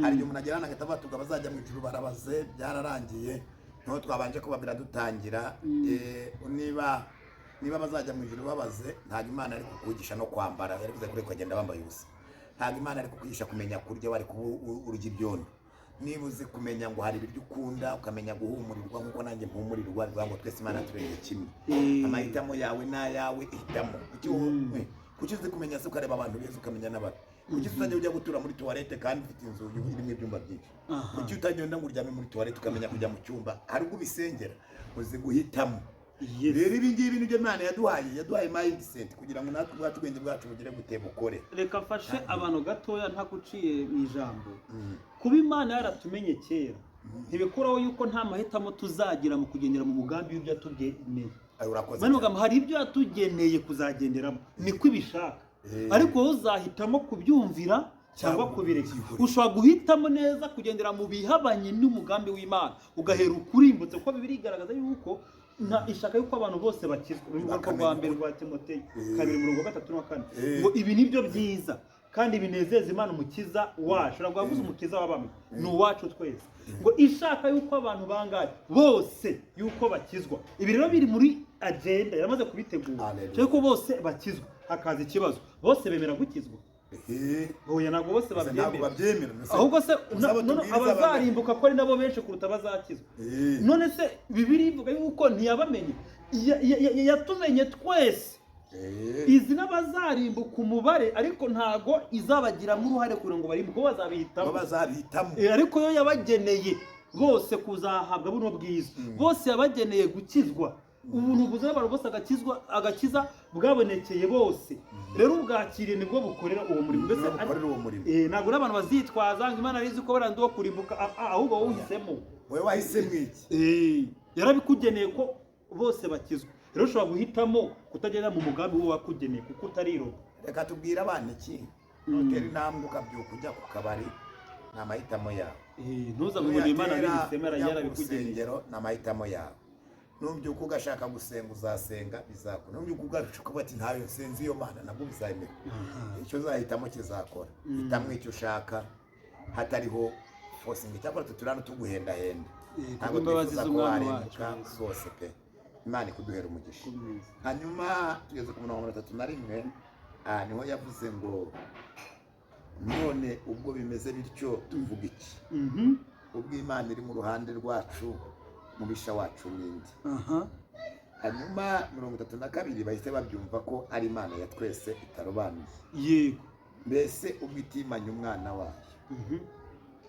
Hari igihe umuntu agirana agatavuga tuga bazajya mu ijuru barabaze, byararangiye niho twabanje kubabwira dutangira. Niba bazajya mu ijuru babaze, ntabwo Imana ari kukugisha no kwambara, yari kuze kuri kugenda bambaye ubusa. Ntabwo Imana ari kukugisha kumenya kurya bari urya ibyondo. Niba uzi kumenya ngo hari ibiryo ukunda, ukamenya guhumurirwa nk'uko nanjye mpumurirwa, bivuga ngo twese Imana turengeye kimwe. Amahitamo yawe n'ayawe ihitamo. Kuki uzi kumenya se ukareba abantu beza ukamenya n'abato? Kuki utajya ujya gutura muri toilette kandi ufite inzu irimo ibyumba byinshi? Kuki utagenda ngo uryame muri toilette ukamenya kujya mu cyumba? Hari ubwo ubisengera, uzi guhitamo. Rero ibi ngibi nibyo Imana yaduhaye mindset kugira ngo natwe ubwacu ubwenge bwacu bugire guteba ukore. Reka mfashe abantu gatoya ntaguciye mu ijambo. Kuba Imana yaratumenye kera ntibikuraho yuko nta mahitamo tuzagira mu kugendera mu mugambi w'ibyo yatugeneye. Hari ibyo yatugeneye kuzagenderamo niko ibishaka, ariko wowe uzahitamo kubyumvira cyangwa kubireka. Ushobora guhitamo neza kugendera mu bihabanye n'umugambi w'Imana ugahera ukurimbutse, kuko Bibiliya igaragaza yuko ishaka yuko abantu bose bakizwa. Urugo rwa mbere rwa Timoteyo 2:3-4 ngo ibi nibyo byiza kandi binezeza Imana umukiza wacu. Ntabwo yavuze umukiza w'abami, ni uwacu twese. Ngo ishaka yuko abantu bangaye bose yuko bakizwa. Ibi rero biri muri agenda yamaze kubitegura, cyangwa bose bakizwa. Hakaza ikibazo, bose bemera gukizwa? Oya, ntabwo bose babyemera. Ahubwo se abazarimbuka ko ari nabo benshi kuruta abazakizwa. None se Bibiliya ivuga yuko ntiyabamenye, yatumenye twese. Izi n'abazarimbuka umubare, ariko ntago izabagiramo uruhare kugira ngo barimbuke, bazabihitamo. Ariko yo yabageneye bose kuzahabwa buno bwiza, bose yabageneye gukizwa. Ubuntu buzaba abantu bose agakiza bwabonekeye bose. Rero ubwakiriye nibwo bukorera uwo murimo. Mbese ntabwo n'abantu bazitwaza ngo Imana arizi ko barandi wo kurimbuka, ahubwo wowe uhisemo. Wowe wahisemo iki? Yarabikugeneye ko bose bakizwa. Rero ushobora guhitamo kutagenda mu mugambi wo wakugeneye kuko utariroba. Reka tubwire abana iki, notera intambwe ukabyuka ujya ku kabari, ni amahitamo yawe. Ntuza ngo ni Imana bihisemo, yarabikugeneye. Ni amahitamo yawe. Nubyuka ugashaka gusenga uzasenga, bizakora. Nubyuka ugashaka bati ntayo nsenzi iyo Mana, nabwo bizayemera. Icyo uzahitamo kizakora. Hitamo icyo ushaka hatariho forcing cyangwa tuturana tuguhendahenda. Ntabwo twifuza ko warimbuka rwose pe. Imana ikuduhera umugisha. Hanyuma tugeze ku 31 niho yavuze ngo none ubwo bimeze bityo tuvuga iki? Ubwo Imana iri mu ruhande rwacu, mubisha wacu nindi. Hanyuma 32 bahise babyumva ko ari Imana ya twese itarobanuye. Yego. Mbese ubwo itimanye umwana wayo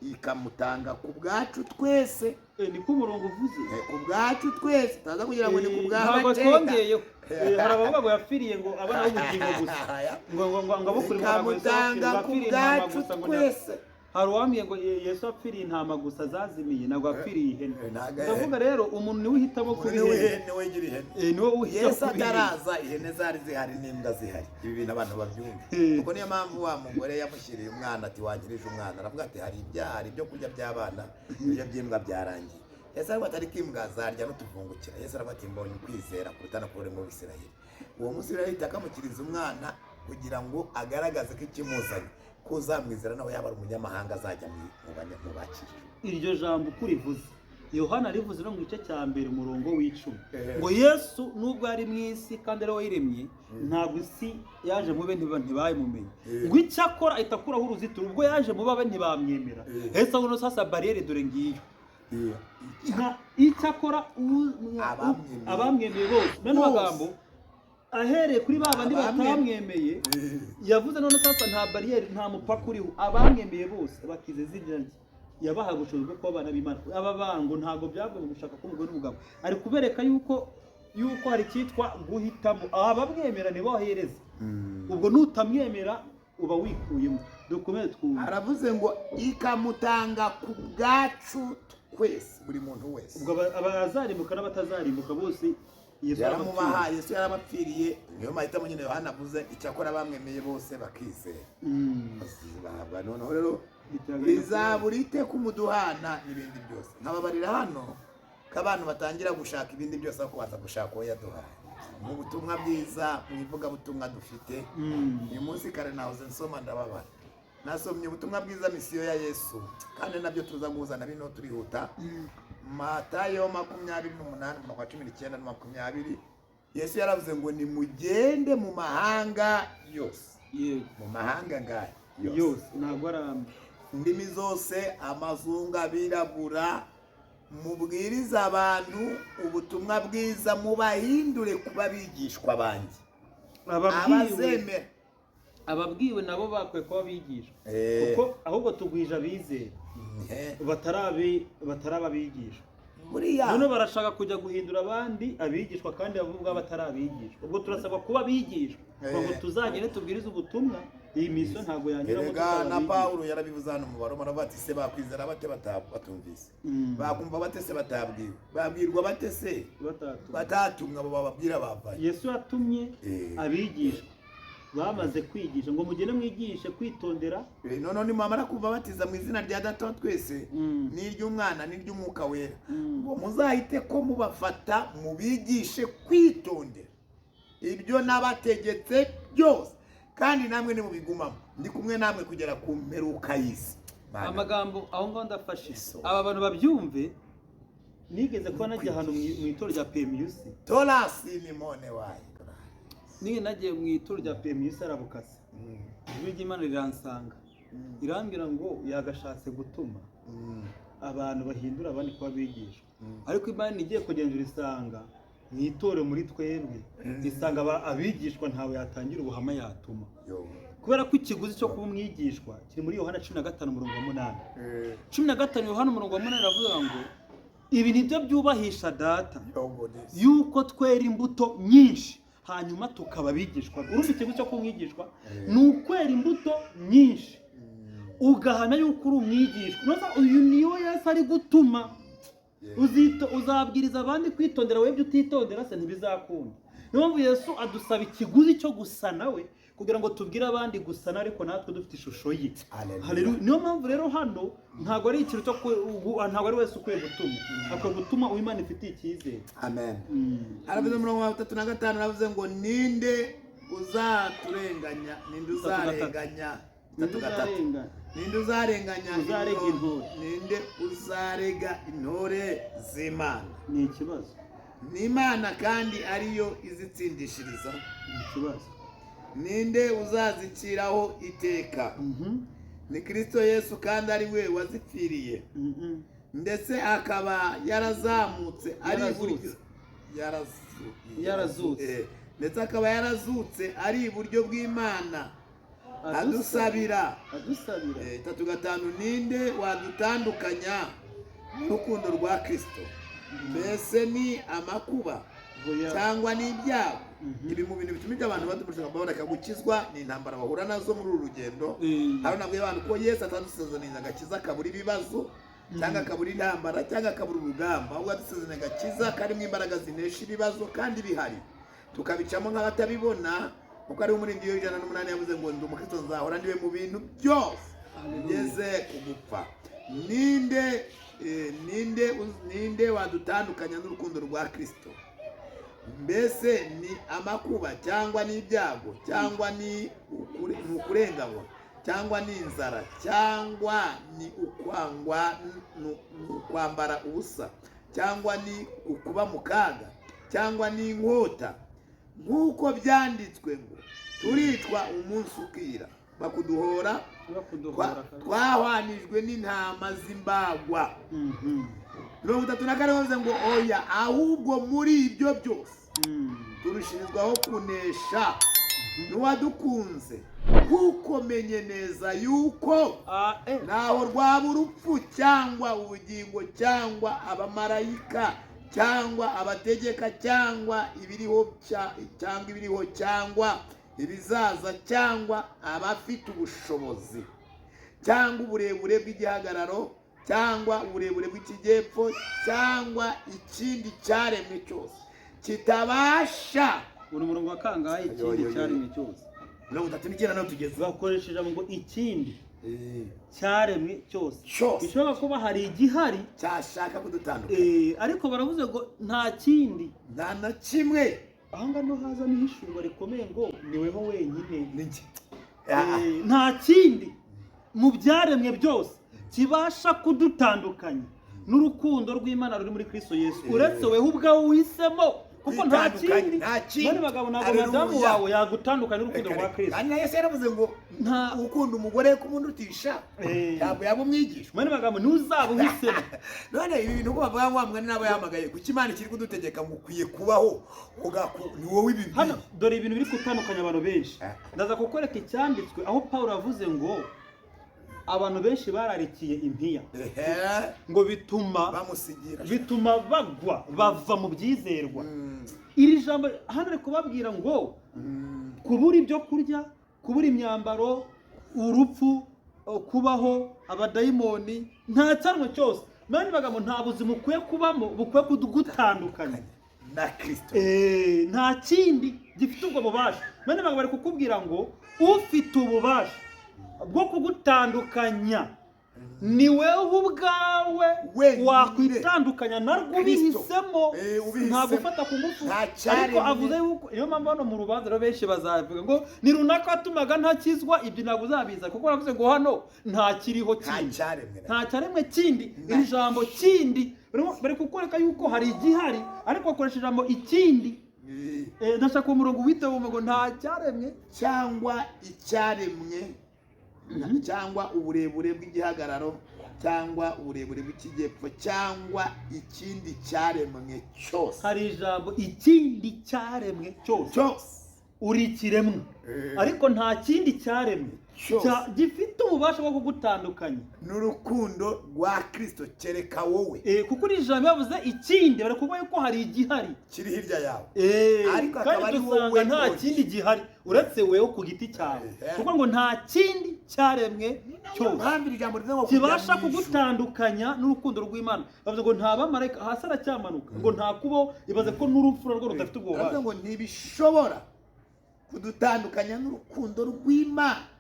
ikamutanga ku bwacu twese. niko umurongo uvuze. Ku bwacu twese taza kugira ngo ni ku ntabwo bw'amateka. twongeyeho. hari abavuga ngo yapfiriye ngo abana b'ubugingo gusa ngo abo kuri ikamutanga ku bwacu twese. hari uwambwiye ngo Yesu apfiriye intama gusa zazimiye ntabwo apfiriye ihene. ndavuga rero umuntu niwe uhitamo kuba ihene. niwe ugira ihene. niwe uhitamo Yesu kuba ihene. ataraza ihene zari zihari n'imbwa zihari. Ibi bintu abantu babyumva. Kuko niyo mpamvu wa mugore yamushyiriye umwana ati wangirije umwana. Aravuga ati hari ibyaha, hari ibyo kurya by'abana, ibyo by'imbwa byarangiye. Yesu aravuga ati ariko imbwa zarya n'utuvungukira. Yesu aravuga ati mbonye ukwizera kuruta no kurema Abisirayeli. Uwo munsi rero ahita akamukiriza umwana kugira ngo agaragaze ko ikimuzanye ko uzamwizera nawe yaba ari umunyamahanga azajya mu bakijijwe. iryo jambo uko urivuze Yohana rivuze no mu gice cya mbere umurongo w'10 ngo Yesu nubwo ari mu isi kandi ari we yiremye ntabwo isi yaje mu be ntibayimumenye ngo icyo akora ahita akuraho uruzitiro ubwo yaje mu babe ntibamwemera. Hese aho sasa barriere dore ngiyo icyo akora abamwemeye bose. None magambo ahereye kuri ba bandi batamwemeye yavuze none sasa nta barriere nta mupaka uriho. Abamwemeye bose bakize izina rye yabaha ubushobozi bwo kuba abana b'Imana. aba bango ntabwo byavuye mu gushaka k'umugore n'umugabo, ari kubereka yuko hari cyitwa guhitamo. abamwemera nibo bahereza. ubwo nutamwemera uba wikuyemo. dukomeze twumve. Aravuze ngo ikamutanga ku bwacu twese, buri muntu wese. ubwo abazarimbuka n'abatazarimbuka bose Yesu yaramubahaye. Yesu yarabapfiriye. niyo mahitamo nyine Yohana avuze icyakora bamwemeye bose bakizera bahabwa. noneho rero izabura iteka umuduhana n'ibindi byose. nkababarira hano ko abantu batangira gushaka ibindi byose aho kubanza gushaka uwo yaduhaye. mu butumwa bwiza, mu ivugabutumwa dufite uyu munsi kare nahoze nsoma ndababara. nasomye ubutumwa bwiza misiyo ya Yesu kandi nabyo tuza guhuza na bino turihuta. Matayo 28:19-20. Yesu yaravuze ngo nimugende mu mahanga yose. mu mahanga ngaya yose ntabwo arambe indimi zose, amazungu, abirabura, mubwiriza abantu ubutumwa bwiza, mubahindure kuba bigishwa banjye. abazemera ababwiwe nabo bakwiye kuba bigishwa kuko ahubwo tugwije abizera batarababigishwa. none barashaka kujya guhindura abandi abigishwa kandi bavuga batarabigishwa. ubwo turasabwa kuba abigishwa ngo tuzagende tubwirize ubutumwa. iyi miso ntabwo yangira ngo na Paulo yarabivuze hano mu Baroma aravuga ati se bakwizera bate batumvise, bakumva bate se batabwiwe, babwirwa bate se batatumwa abo bababwira bavaye. Yesu yatumye abigishwa bamaze kwigisha ngo mugende mwigishe kwitondera. none nimwamara kuva batiza mu izina rya Data wa twese n'iry'Umwana n'iry'Umwuka wera ngo muzahite ko mubafata mubigishe kwitondera ibyo nabategetse byose, kandi namwe nimubigumamo ndi kumwe namwe kugera ku mperuka y'isi. amagambo aho ngaho ndafashe aba bantu babyumve. nigeze kuba najya ahantu mu itorero rya PMUC torasi nimone wayi niyo nagiye mu itorero rya PMUC arabukase. ijwi ry'Imana riransanga irambwira ngo yagashatse gutuma abantu bahindura abandi kuba bigishwa. ariko Imana igiye kugenzura isanga mu itorero muri twebwe isanga abigishwa ntawe yatangira ubuhama yatuma, kubera ko ikiguzi cyo kuba umwigishwa kiri muri Yohana 15:8. 15 Yohana 8 iravuga ngo ibi nibyo byubahisha Data yuko twera imbuto nyinshi hanyuma tukaba bigishwa. urumva ikiguzi cyo kumwigishwa ni ukwera imbuto nyinshi ugahamya yuko uri umwigishwa. uyu niyo Yesu ari gutuma uzabwiriza abandi kwitondera, webye utitondera se ntibizakunda. niyo mpamvu Yesu adusaba ikiguzi cyo gusa nawe kugira ngo tubwire abandi gusa na, ariko natwe dufite ishusho ye. Haleluya. niyo mpamvu rero hano ntabwo ari ikintu cyo ntabwo ari wese ukwiye gutuma, akwiye gutuma uw'Imana ifitiye icyizere. Amen. Aravuze mu 35 aravuze ngo ninde uzaturenganya, ninde uzarenganya, ninde uzarenganya intore, ninde uzarega intore z'Imana. ni ikibazo. n'Imana kandi ariyo izitsindishiriza. ni ikibazo. ninde uzaziciraho iteka? ni Kristo Yesu kandi ari we wazipfiriye ndetse akaba yarazamutse ari iburyo yarazutse ndetse akaba yarazutse ari iburyo bw'Imana adusabira. adusabira 3:5 ninde wadutandukanya n'urukundo rwa Kristo? Mbese ni amakuba Oya. cyangwa ni ibyago? Ibi mu bintu bituma abantu badumurika baboneka gukizwa ni intambara bahura nazo muri uru rugendo. Hari nabwo abantu ko Yesu atadusezeraniza agakiza kabura ibibazo cyangwa kabura intambara cyangwa kabura urugamba, ahubwo adusezeraniza agakiza karimo imbaraga zinesha ibibazo kandi bihari tukabicamo nk'abatabibona, kuko ari muri Ndiyo 108 yavuze ngo ndi umukristo nzahora ndiwe mu bintu byose ngeze kugupfa. Ninde wadutandukanya n'urukundo rwa Kristo? Mbese ni amakuba cyangwa ni ibyago cyangwa ni ukurenganywa cyangwa ni inzara cyangwa ni ukwambara ubusa cyangwa ni ukuba mu kaga cyangwa ni inkota? Nk'uko byanditswe ngo turicwa umunsi ukira, bakuduhora twahwanijwe n'intama z'imbagwa. 34 bavuze ngo oya, ahubwo muri ibyo byose turushirizwaho kunesha n'uwadukunze, kuko menye neza yuko naho rwaba urupfu cyangwa ubugingo cyangwa abamarayika cyangwa abategeka cyangwa ibiriho cyangwa ibizaza cyangwa abafite ubushobozi cyangwa uburebure bw'igihagararo cyangwa uburebure bw'ikijyepfo cyangwa ikindi cyaremwe cyose kitabasha. uri murongo wa kangahe? Ikindi cyaremwe cyose 39 naho tugeze bakoresheje ngo ikindi cyaremwe cyose. Bishobora kuba hari igihari cyashaka kudutandukanya, ariko baravuze ngo nta kindi, nta na kimwe. ahanga no haza n'ihishurwa rikomeye ngo niweho wenyine. Nta kindi mu byaremwe byose kibasha kudutandukanya n'urukundo rw'Imana ruri muri Kristo Yesu, uretse wewe ubwawe uhisemo, kuko nta kindi. Muri bagabo ntabwo madamu wawe yagutandukanya n'urukundo rwa Kristo. Kandi Yesu yaravuze ngo nta ukunda umugore kumurutisha ntabwo yabumwigisha. Muri bagabo ntuzaba uhisemo. None ibi bintu ko bavuga ngo amwe nabo yahamagaye kuki Imana kiri kudutegeka ngo ukwiye kubaho ni wowe ibi. Hano dore ibintu biri gutandukanya abantu benshi. Ndaza kukwereka icyanditswe aho Paulo yavuze ngo abantu benshi bararikiye impiya ngo bituma bagwa bava mu byizerwa. Iri jambo hano ari kubabwira ngo kubura ibyo kurya, kubura imyambaro, urupfu, kubaho, abadayimoni, nta cyanwa cyose. Mani bagamo nta buzima ukwiye kubamo bukwiye kugutandukanya na Kristo. Nta kindi gifite ubwo bubasha. Mani bagabo bari kukubwira ngo ufite ububasha bwo kugutandukanya ni wewe ubwawe wakwitandukanya narwo ubihisemo, nta gufata ku ngufu. Ariko avuze yuko iyo mpamvu hano mu rubanza rero benshi bazavuga ngo ni runaka watumaga ntakizwa, ibyo ntabwo uzabiza, kuko baravuze ngo hano nta kiriho kindi, nta cyaremwe kindi. Iri jambo kindi bari kukwereka yuko hari igihari, ariko bakoresha ijambo ikindi. Ndashaka umurongo witeho ngo nta cyaremwe cyangwa icyaremwe cyangwa uburebure bw'igihagararo cyangwa uburebure bw'ikijyepfo cyangwa ikindi cyaremwe cyose. Hari ijambo ikindi cyaremwe cyose. Uri ikiremwe, ariko nta kindi cyaremwe gifite ububasha bwo kugutandukanya n'urukundo rwa Kristo kereka wowe. Kuko iri jambo yavuze ikindi, bari kuvuga yuko hari igihari kiri hirya yawe, ariko akaba ari wowe, nta kindi gihari uretse wewe ku giti cyawe, kuko ngo nta kindi cyaremwe cyose kibasha kugutandukanya n'urukundo rw'Imana. Bavuze ngo nta bamarayika, hasi aracyamanuka, ngo nta kubo, ibaze ko n'urupfu rwo rudafite ubwo bubasha. ngo ntibishobora kudutandukanya n'urukundo rw'Imana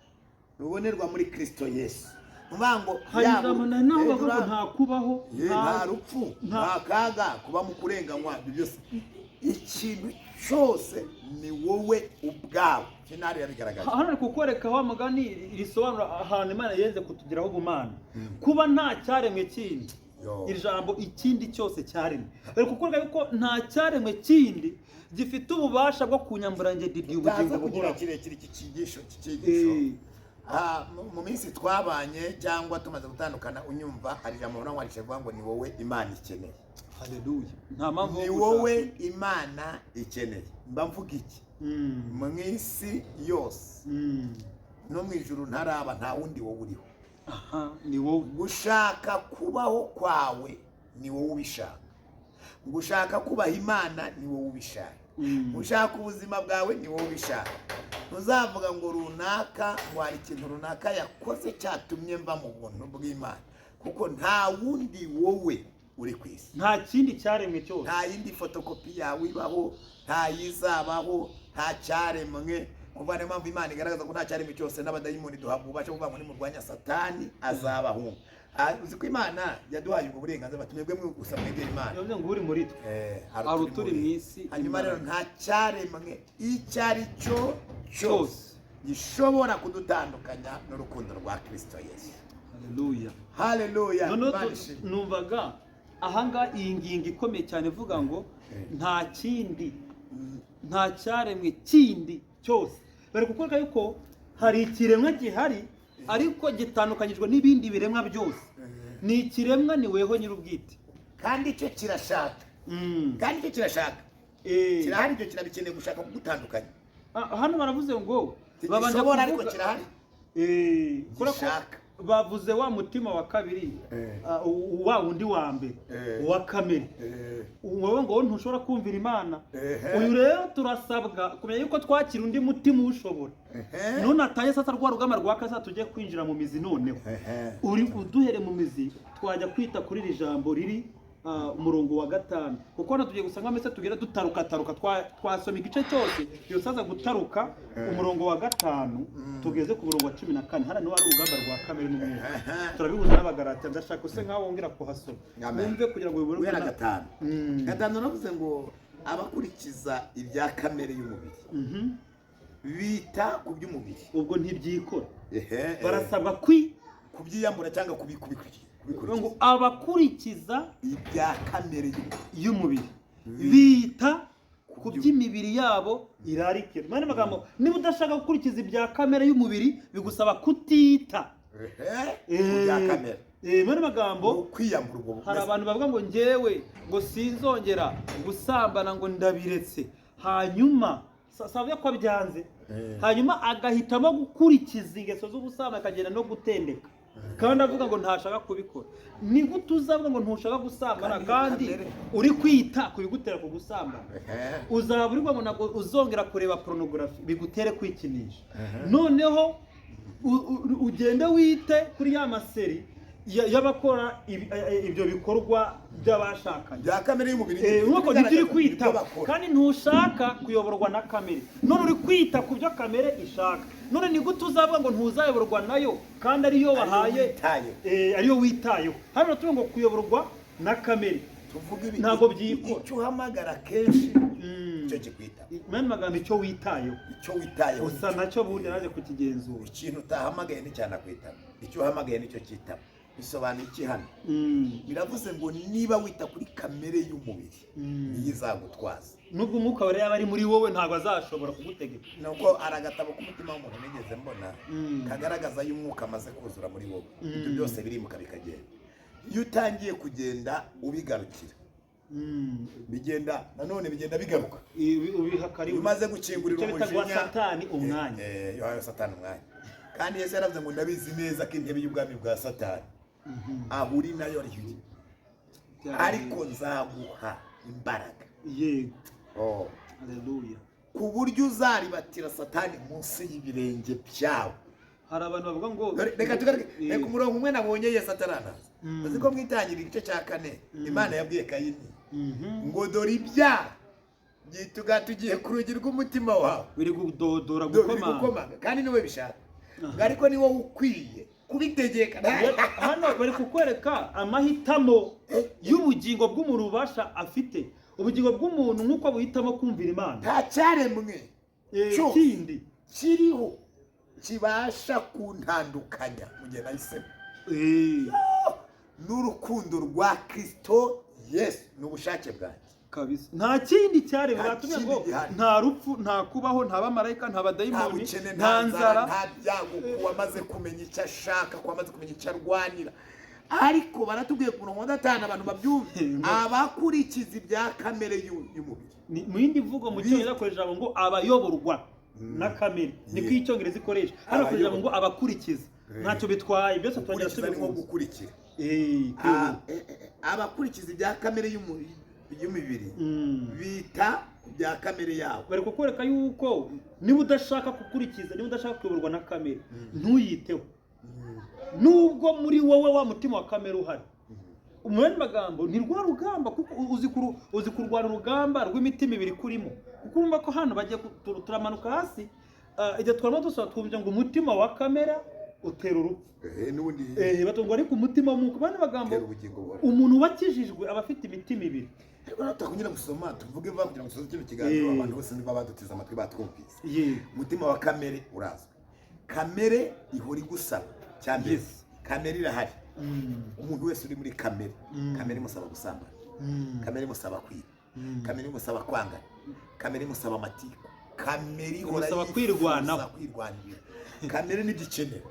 rubonerwa muri Kristo Yesu. Mubango yabo nta kubaho, nta rupfu, nta kaga, kuba mu kurenganywa, byose ikintu cyose ni wowe ubwawe. Kinari yabigaragaje hano ari kukwereka wa mugani risobanura ahantu Imana yenze kutugiraho ubumana, kuba nta cyaremwe kindi. Iri jambo ikindi cyose cyaremwe bari kukwereka yuko nta cyaremwe kindi gifite ububasha bwo kunyambura nge didi ubugingo buhoraho. Kirekire iki cyigisho mu minsi twabanye cyangwa tumaze gutandukana, unyumva hari ijambo nawarishe ngo ni wowe Imana ikeneye. Haleluya. Nta mpamvu ni wowe Imana ikeneye. Mba mvuga iki? Mu isi yose no mu ijuru ntaraba, nta wundi wowe uriho. aha ni wowe. Gushaka kubaho kwawe ni wowe ubishaka, gushaka kubaha Imana ni wowe ubishaka, gushaka ubuzima bwawe ni wowe ubishaka. Ntuzavuga ngo runaka ngo hari ikintu runaka yakoze cyatumye mba mu buntu bw'Imana, kuko nta wundi wowe uri ku isi, nta kindi cyaremwe cyose, nta yindi fotokopi yawe ibaho, nta yizabaho, nta cyaremwe. Kuva niyo mpamvu Imana igaragaza ko nta cyaremwe cyose, n'abadayimoni duhabwa ububasha kuvuga ngo nimurwanya Satani azabahunga. Uzi ko Imana yaduhaye ubwo burenganzira, batumwebwe mwe gusa mwegera Imana. yavuze ngo uri muri twe ari uturi mu isi. Hanyuma rero nta cyaremwe icyo ari cyo cyose gishobora kudutandukanya n'urukundo rwa Kristo Yesu. Haleluya, haleluya. numvaga ahangaha iyi ngingo ikomeye cyane ivuga ngo nta kindi, nta cyaremwe kindi cyose. Bari kukwereka yuko hari ikiremwa gihari ariko gitandukanyijwe n'ibindi biremwa byose. Ni ikiremwa ni weho nyir'ubwite, kandi icyo kirashaka, kandi icyo kirashaka kirahari, icyo kirabikeneye gushaka kugutandukanya. Hano baravuze ngo babanje kuvuga ariko kirahari gishaka. Bavuze wa mutima wa kabiri, wa wundi wa mbere, wa kamere. Wowe ngo ntushobora kumvira Imana. Uyu rero turasabwa kumenya yuko twakira undi mutima ushobora. None ataye sasa rwa rugama rwa kasa tujye kwinjira mu mizi noneho. Uri uduhere mu mizi, twajya kwita kuri iri jambo riri umurongo wa 5, kuko hano tugiye gusanga mese tugera dutaruka twasoma igice cyose iyo saza gutaruka umurongo wa 5 tugeze ku murongo wa 14. Hano ni wari urugamba rwa kamere n'umwuka, turabibuza n'abagarati. Ndashaka use nkaho wongera kuhasoma mwumve kugira ngo bibone na 5 gatanu. Navuze ngo abakurikiza ibya kamere y'umubiri bita ku by'umubiri, ubwo ntibyikora, barasabwa kubyiyambura cyangwa kubikurikira. Ngo abakurikiza ibya kamere y'umubiri bita ku by'imibiri yabo irarikira. Mane magambo, niba udashaka gukurikiza ibya kamere y'umubiri bigusaba kutita ibya kamere. Mane magambo, kwiyambura ubwo. hari abantu bavuga ngo njyewe ngo sinzongera gusambana ngo ndabiretse, hanyuma savuye ko byanze, hanyuma agahitamo gukurikiza ingeso z'ubusambana akagenda no gutendeka, kandi avuga ngo ntashaka kubikora. Ni gute uzavuga ngo ntushaka gusambana kandi uri kwita kubigutera ku gusambana? Uzaba uri ngo ntabwo uzongera kureba pornography bigutere kwikinisha. Noneho ugende wite kuri ya maseri y'abakora ibyo bikorwa by'abashakanye bya kamere y'umubiri, nuko ntiri kwita kandi ntushaka kuyoborwa na kamere. None uri kwita ku byo kamere ishaka. None ni gute uzavuga ngo ntuzayoborwa nayo kandi ariyo wahaye, ariyo witayeho? Hano tuvuga ngo kuyoborwa na kamere, tuvuga ibi ntabwo byikora. Icyo uhamagara kenshi icyo kikwita. Mane magambo, icyo witayeho, icyo witayeho usa nacyo burya naje kukigenzura. Ikintu utahamagaye ni cyane kwitaba, icyo uhamagaye nicyo kitaba. Bisobanuye iki hano? Biravuze ngo niba wita kuri kamere y'umubiri niyo izagutwaza. Nubwo umwuka wera yaba ari muri wowe ntabwo azashobora kugutegeka. Nuko aragatabo k'umutima w'umuntu nigeze mbona kagaragaza y'umwuka amaze kuzura muri wowe. Ibyo byose birimuka bikagenda. Iyo utangiye kugenda ubigarukira, bigenda nanone bigenda bigaruka. Ubihakariwe. Umaze gukingurira umujinya Satani umwanya. Yohayo Satani umwanya. Kandi Yesu yaravuze ngo ndabizi neza ko intebe y'ubwami bwa Satani ahuri nayo ariyo, ariko nzaguha imbaraga. Yego. Haleluya. Ku buryo uzaribatira Satani munsi y'ibirenge byawe. Hari abantu bavuga ngo reka tugarike ku murongo umwe nabonye Yesu ataranaza. Uzi ko mwitangira igice cya 4 Imana yabwiye Kayini ngo dore ibyaha tugiye ku rugi rw'umutima wawe, biri kudodora gukomanga, kandi niwe bishaka, ariko ni wowe ukwiye kubitegeka. Hano bari kukwereka amahitamo y'ubugingo bw'umuntu ubasha afite. Ubugingo bw'umuntu nk'uko buhitamo kumvira Imana, nta cyaremwe kindi kiriho kibasha kuntandukanya mu gihe nahisemo n'urukundo rwa Kristo Yesu n'ubushake bwanjye kabisa. Nta kindi cyaremwe batumye ngo nta rupfu, nta kubaho, nta bamarayika, nta badayimoni, nta nzara, nta byago. Kuwamaze kumenya icyo ashaka, kuwamaze kumenya icyo arwanira. Ariko baratubwiye ku murongo wa 5 abantu babyumve, abakurikiza ibya kamere y'umubiri. Mu yindi mvugo mu cyongereza akoresha ngo abayoborwa na kamere niko icyongereza ikoresha hano kugira ngo abakurikiza ntacyo bitwaye byose twongera tubikora gukurikira abakurikiza ibya kamere y'umubiri bita bya kamere yabo bari kukwereka yuko niba udashaka gukurikiza niba udashaka kuyoborwa na kamere ntuyiteho nubwo muri wowe wa mutima wa kamere uhari umwanya magambo ni rwa rugamba kuko uzi kurwana urugamba rw'imitima ibiri kurimo kuko urumva ko hano bagiye turamanuka hasi igihe twarimo dusaba twumva ngo umutima wa kamera utera urupfu batungwa ariko umutima w'umwuka bane magambo umuntu wakijijwe aba afite imitima ibiri ariko natakunyira gusoma tuvuge vuba kugira ngo dusoze kino kiganiro abantu bose niba baduteze amatwi batwumvise umutima wa kamere urazwi kamere ihora igusaba cyane kamere irahari umuntu wese uri muri kamere kamere imusaba gusambana kamere imusaba kwiba kamere imusaba kwangana kamere imusaba amatiku kamere ihora kwirwanaho kamere n'igikenera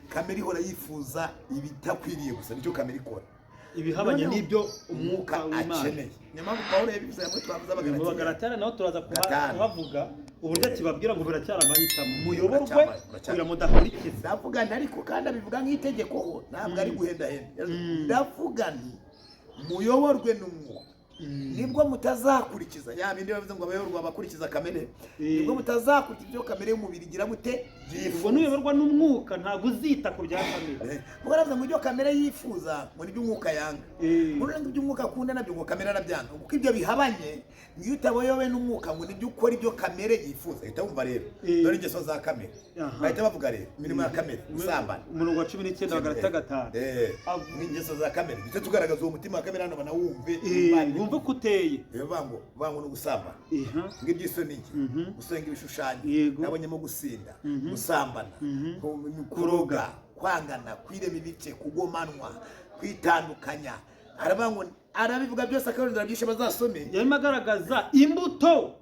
kamere ihora yifuza ibitakwiriye gusa nicyo kamere ikora ibihabanye n'ibyo umwuka akeneye niyo mpamvu Pawulo yabivuze hamwe twavuze abagalatira naho turaza kubavuga uburyo kibabwira ngo biracyari amahitamo muyoborwe kugira mudakurikiza ndavuga nti ariko kandi abivuga nk'itegeko ntabwo ari guhendahenda ndavuga nti muyoborwe n'umwuka nibwo mutazakurikiza ya bindi bavuze ngo abayoborwa bakurikiza kamere nibwo mutazakurikiza ibyo kamere y'umubiri igira gute ubwo nuyoborwa n'umwuka ntabwo uzita ku bya kamere ubwo aravuze ngo ibyo kamere yifuza ngo nibyo umwuka yanga uretse ibyo umwuka akunda nabyo ngo kamere arabyanga kuko ibyo bihabanye niyo utabayobowe n'umwuka ngo nibyo ukora ibyo kamere yifuza ahita wumva rero dore ingeso za kamere bahita bavuga rero imirimo ya kamere gusambana umurongo wa 19 wa Galatiya 5 n'ingeso za kamere ndetse tugaragaza uwo mutima wa kamere hano banawumve wumve ko uteye bango no gusambana ng'ibyisoni iki gusenga ibishushanyo nabonyemo gusinda gusambana kuroga kwangana kwirema ibice kugomanwa kwitandukanya arabango arabivuga byose akarondera byinshi bazasome yarimo agaragaza imbuto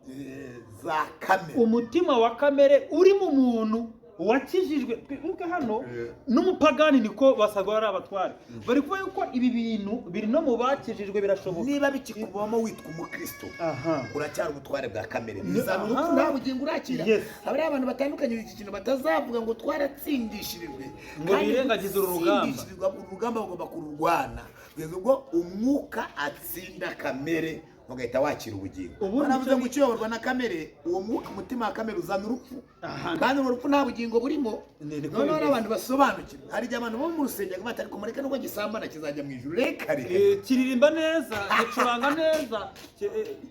za kamere umutima wa kamere uri mu muntu wakijijwe twibuke hano n'umupagani niko basaga ari abatware bari kuvuga yuko ibi bintu biri no mu bakijijwe birashoboka niba bikikubamo witwa umukristo uracyari ubutware bwa kamere bizamura nta bugingo urakira abari abantu batandukanye iki kintu batazavuga ngo twaratsindishirijwe ngo birengagize urugamba bagomba kururwana kugeza ubwo umwuka atsinda kamere mugahita wakira ubugingo baravuze ngo ukiyoborwa na kamere uwo mwuka umutima wa kamere uzana urupfu kandi urwo rupfu nta bugingo burimo noneho abantu basobanukirwa hari igihe abantu bo mu rusengero batari kumureka nubwo gisambana kizajya mu ijuru reka kiririmba neza gicuranga neza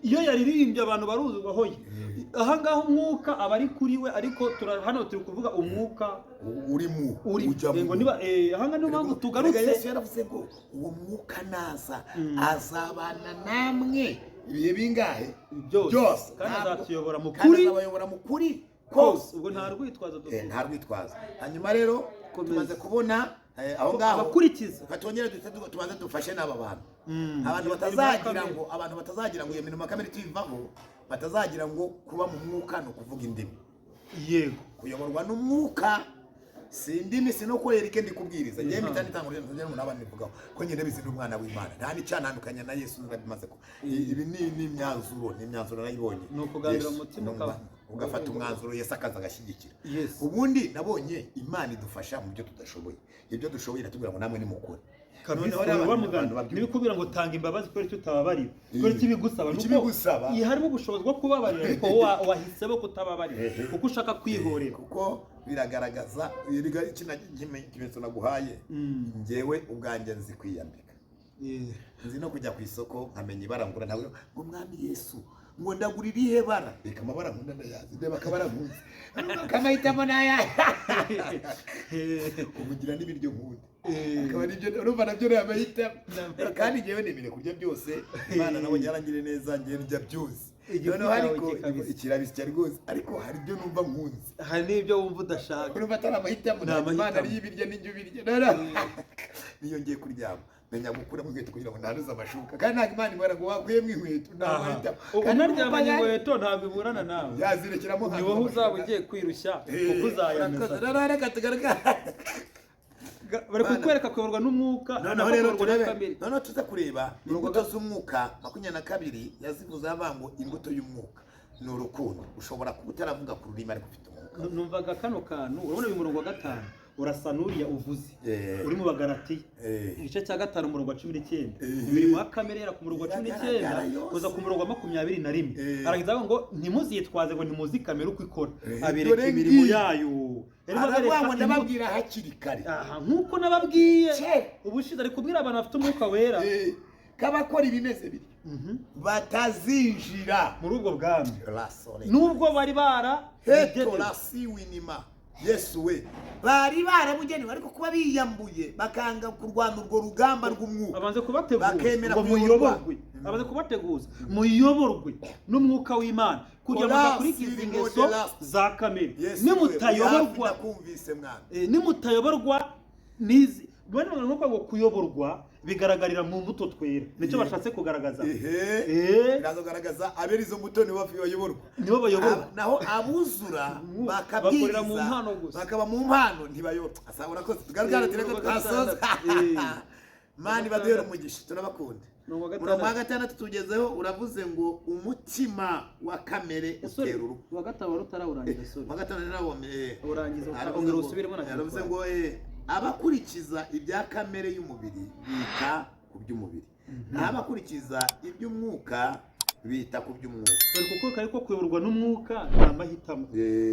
iyo yaririmbye abantu baruzurwa hoye ahangaha umwuka aba ari kuri we ariko hano turi kuvuga umwuka urimo ngo niba ahangaha niyo mpamvu tugarutse Yesu yaravuze ngo uwo mwuka naza azabana namwe ibihe bingahe byose kandi azatuyobora mu kuri azabayobora mu kuri kose ubwo nta rwitwazo dufite nta rwitwazo hanyuma rero tumaze kubona aho ngaho abakurikiza katongera tumaze dufashe n'aba bantu abantu batazagira ngo iyo mirimo kamere tuyivaho batazagira ngo kuba mu mwuka no kuvuga indimi yego kuyoborwa n'umwuka si indimi si no kwera ikendi kubwiriza ngiye mitani tangurira nzongera umuntu abandi bivugaho ko nyine bizi n'umwana w'Imana nta nicyanandukanya na Yesu narabimaze ko ibi ni imyanzuro nayibonye no kugandira umutima ugafata umwanzuro Yesu akaza agashyigikira ubundi nabonye Imana idufasha mu byo tudashoboye ibyo dushoboye natubwira ngo namwe nimukore nibikubwira ngo tanga imbabazi kubera icyo utababarira kubera ikibigusaba nuko harimo ubushobozi bwo kubabarira ariko wahisemo kutababarira kuko ushaka kwihorera kuko biragaragaza ikimenyetso naguhaye njyewe ubwanjye nzi kwiyambika nzi no kujya ku isoko nkamenya ibara ngura nawe ngo mwami Yesu ngo ndagura irihe bara reka amabara nkunda ndayazi ndeba akabara nkunze kamahitamo naya umugira n'ibiryo nkunda akaba nibyo urumva nabyo yamahitamo kandi njyewe nemere kurya byose Imana nabo yarangire neza njye ndya byose noneho ariko ikirabisi cyari rwose ariko hari ibyo numva nkunze hari n'ibyo wumva udashaka urumva atari amahitamo Imana ariyo ibirya n'ibyo birya niyo ngiye kuryama menya gukuramo inkweto kugira ngo ntaruze amashuka kandi ntabwo Imana ibara ngo wakuyemo inkweto ntabwo unaryamanye inkweto ntabwo iburana nawe yazirekeramo ni wowe uzaba ugiye kwirushya kuko uzayamesa reka tugaragara bari kukwereka kuyoborwa n'umwuka noneho tuza kureba imbuto z'umwuka 22 yazivuze avuga ngo imbuto y'umwuka ni urukundo. Ushobora kuba utaravuga ku rurimi ariko ufite umwuka. numvaga kano kantu urabona uyu murongo wa 5 urasa n'uriya uvuze uri mu Bagalatiya igice cya 5 umurongo wa 19 imirimo ya kamere yera ku murongo wa 19 kuza ku murongo wa 21 aragiza ngo ntimuzitwaze ngo ntimuzi kamere uko ikora abireka imirimo yayo aravuga ndababwira hakiri kare nkuko nababwiye ubushize ari kubwira abantu bafite umwuka wera kabakora ibimeze biri batazinjira muri ubwo bwami nubwo bari winima Yesu we bari barabugenewe ariko kuba biyambuye bakanga kurwana urwo rugamba rw'umwuka abanze kubateguza muyoborwe abanze kubateguza muyoborwe n'umwuka w'Imana kugira ngo bakurikize ingeso za kamere nimutayoborwa nimutayoborwa nizi bone ngo kuyoborwa bigaragarira mu mbuto twera nicyo bashatse kugaragaza biragaragaza abera izo mbuto nibo bayoborwa naho abuzura bakabwiriza mu mpano gusa bakaba mu mpano ntibayoborwa asabura ko tugaragara tireko twasoza mani baduhera umugisha turabakunda Urama 6 tugezeho uravuze ngo umutima wa kamere utera urupfu wa 5 warutarawurangiza sori wa 5 narawo urangiza ukongera usubiremo na yaravuze ngo abakurikiza ibya kamere y'umubiri bita ku by'umubiri n'abakurikiza iby'umwuka bita ku by'umwuka kuko ariko kuyoborwa n'umwuka n'amahitamo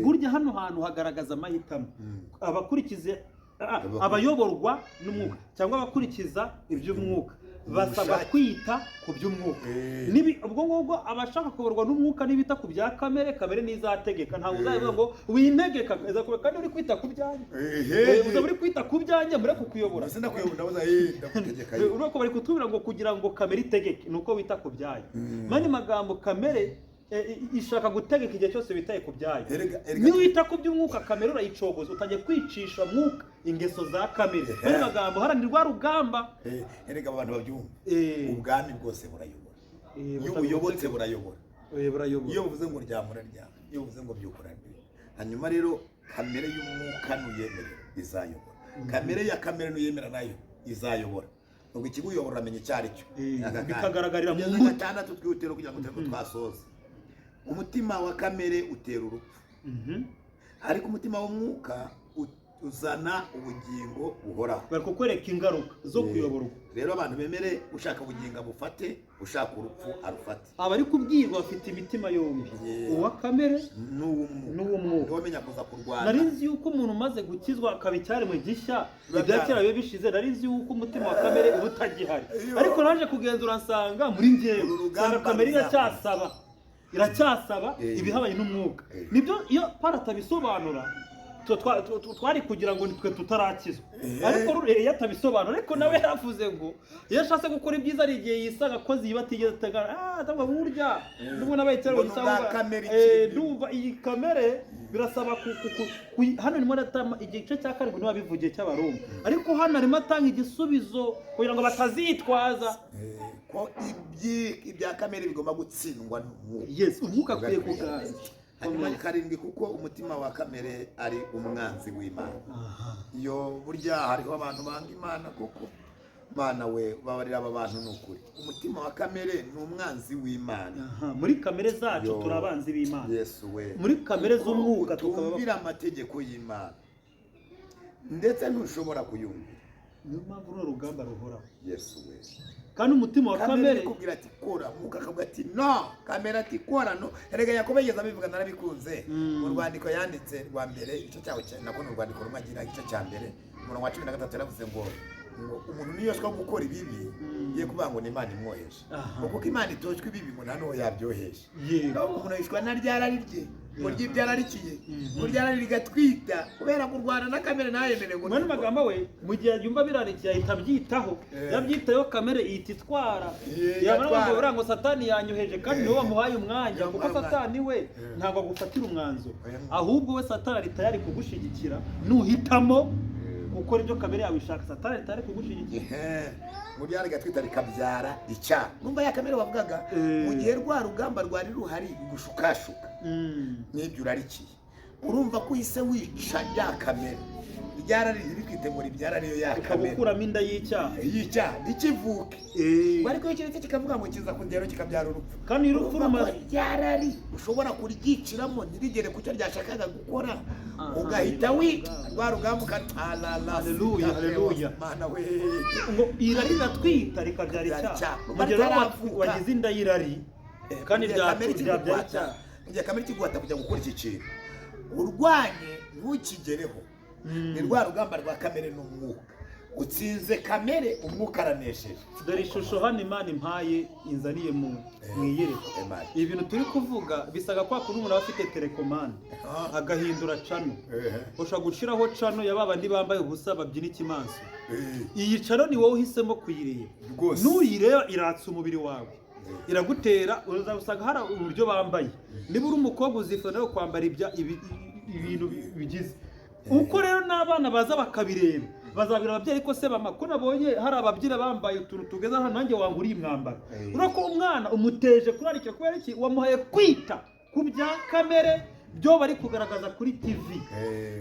burya hano hantu hagaragaza amahitamo abakurikiza abayoborwa n'umwuka cyangwa abakurikiza iby'umwuka basaba kwita ku by'umwuka nibi ubwo ngubwo abashaka kuyoborwa n'umwuka nibita ku bya kamere nizategeka ntawe uzavuga ngo wintegeka kandi uri kwita ku byanjye uri kwita ku byanjye muri kukuyobora sina kuyobora ndabuza ndagutegeka urako bari kutubira ngo kugira ngo kamere itegeke nuko wita ku byayo mani magambo kamere ishaka gutegeka igihe cyose bitaye ku byayo niba wita ku by'umwuka kamere urayicogoza utajya kwicisha mwuka ingeso za kamere mani magambo haranirwa rugamba erega abantu babyumva ubwami bwose burayobora iyo uyobotse burayobora iyo uvuze ngo ryamura ryama iyo uvuze ngo byukura hanyuma rero kamere y'umwuka nuyemera izayobora kamere ya kamere nuyemera nayo izayobora ubwo ikiguyobora amenye cyari cyo bikagaragarira mu mbuto 6 twihutira kugira ngo twasoze umutima wa kamere utera urupfu ariko umutima w'umwuka uzana ubugingo buhoraho bari kukwereka ingaruka zo kuyoborwa rero abantu bemere ushaka ubugingo bufate ushaka urupfu arufate abari kubwirwa bafite imitima yombi uwa kamere n'uw'umwuka wamenya kuza kurwana narinzi yuko umuntu umaze gukizwa akabicyari mu gishya ibyakera bibe bishize narinzi yuko umutima wa kamere uba utagihari ariko naje kugenzura nsanga muri njyewe nsanga kamere iracyasaba ibihabanye n'umwuka nibyo iyo paratabisobanura twari kugira ngo nitwe tutarakizwa ariko iyo atabisobanura ariko nawe yaravuze ngo iyo ashatse gukora ibyiza ari igihe yisanga ko zibatigeze tegana ndabwo burya nubwo nabaye cyangwa gisanga ndumva iyi kamere birasaba hano ni atama igice cya 7 niba bivugiye cy'abaroma ariko hano arimo atanga igisubizo kugira ngo batazitwaza ko ibya kamere bigomba gutsindwa n'umwuka umwuka akwiye kuganza hanyuma 7 kuko umutima wa kamere ari umwanzi w'Imana iyo burya hariho abantu banga Imana kuko Mana we babarira aba bantu n'ukuri umutima wa kamere ni umwanzi w'Imana muri kamere zacu turabanzi b'Imana Yesu we muri kamere z'umwuka tukabira amategeko y'Imana ndetse ntushobora kuyumvira niyo mpamvu n'urugamba ruhoraho Yesu we kandi umutima wa kamere kubwira ati kora muka akavuga ati no kamera ati kora no erega Yakobo yigeze abivuga narabikunze mu rwandiko yanditse rwa mbere icyo cyawe nako mu rwandiko rumagira icyo cya mbere umurongo wa 13 yaravuze ngo umuntu niyo ashaka gukora ibibi ye kuvuga ngo ni Imana imwoheje kuko Imana itoshwe ibibi ngo nano yabyoheje umuntu yishwa na ryarari rye ngo ry'ibyararikiye ngo ryarari rigatwita kubera kurwana na kamere nayemere ngo mwana magambo we mu gihe yumva birarikiye ahita byitaho yabyitayeho kamere ihita itwara yabona ngo urango satani yanyoheje kandi niwe wamuhaye umwanya kuko satani we ntabwo agufatira umwanzuro ahubwo we satani ari tayari kugushigikira nuhitamo gukora ibyo kamere yawe ishaka satani ari tayari kugushigikira mu gihe rigatwita rikabyara icyaha numva ya kamere bavugaga mu gihe rwa rugamba rwari ruhari gushukashuka n'ibyo urarikiye urumva ko uhise wica ya kamere ryarari riri kwitegura ibyarariyo ya kamere ikagukuramo inda y'icyaha y'icyaha ntikivuke ariko iyo kiretse kikavuga ngo kiza kugera kikabyara urupfu kandi urupfu rumaze ryarari ushobora kuryiciramo ntirigere ku cyo ryashakaga gukora ugahita rwa rugamba haleluya mana we ngo irari riratwita rikabyara icyaha mu gihe wagize inda y'irari kandi ryabyara icyaha mu gihe kamere kiguhata kujya gukora iki kintu urwanye ntukigereho ni rwa rugamba rwa kamere n'umwuka utsinze kamere umwuka aranesheje dore ishusho hano Imana impaye inzaniye mu iyereka ibintu turi kuvuga bisaga kwa kuri umuntu afite telekomande agahindura cano ushobora gushiraho cano ya babandi bambaye ubusa babyina ikimanso iyi cano ni wowe uhisemo kuyireba nuyireba iratsa umubiri wawe iragutera uzasanga hari uburyo bambaye niba uri umukobwa uzifuza no kwambara ibintu bigize uko rero n'abana baza bakabireba bazabira ababyeyi ko se bama ko nabonye hari ababyira bambaye utuntu tugeza hano nanjye wanguriye umwambaro urako umwana umuteje kurarikira kubera iki wamuhaye kwita ku bya kamere byo bari kugaragaza kuri TV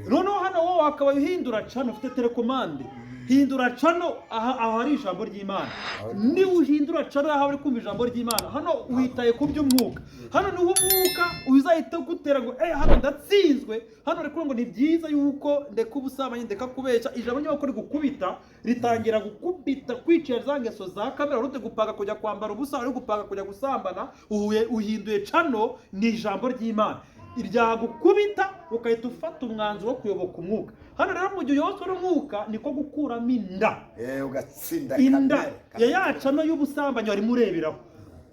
noneho hano wowe akaba uhindura cano ufite telekomande hindura cano aho hari ijambo ry'Imana ni uhindura cano aho ari kumva ijambo ry'Imana hano uhitaye ku by'umwuka hano niho umwuka uzahita gutera ngo hano ndatsinzwe hano reko ngo ni byiza yuko ndeka ubusabanye ndeka kubeshya ijambo ry'Imana ko gukubita ritangira gukubita kwicira za ngeso za kamera urute gupanga kujya kwambara ubusa uri gupanga kujya gusambana uhinduye cano ni ijambo ry'Imana iryagukubita ukahita ufata umwanzuro wo kuyoboka umwuka hano rero mu gihe yose n'umwuka niko gukuramo inda ugatsinda inda yacano y'ubusambanyi wari mureberaho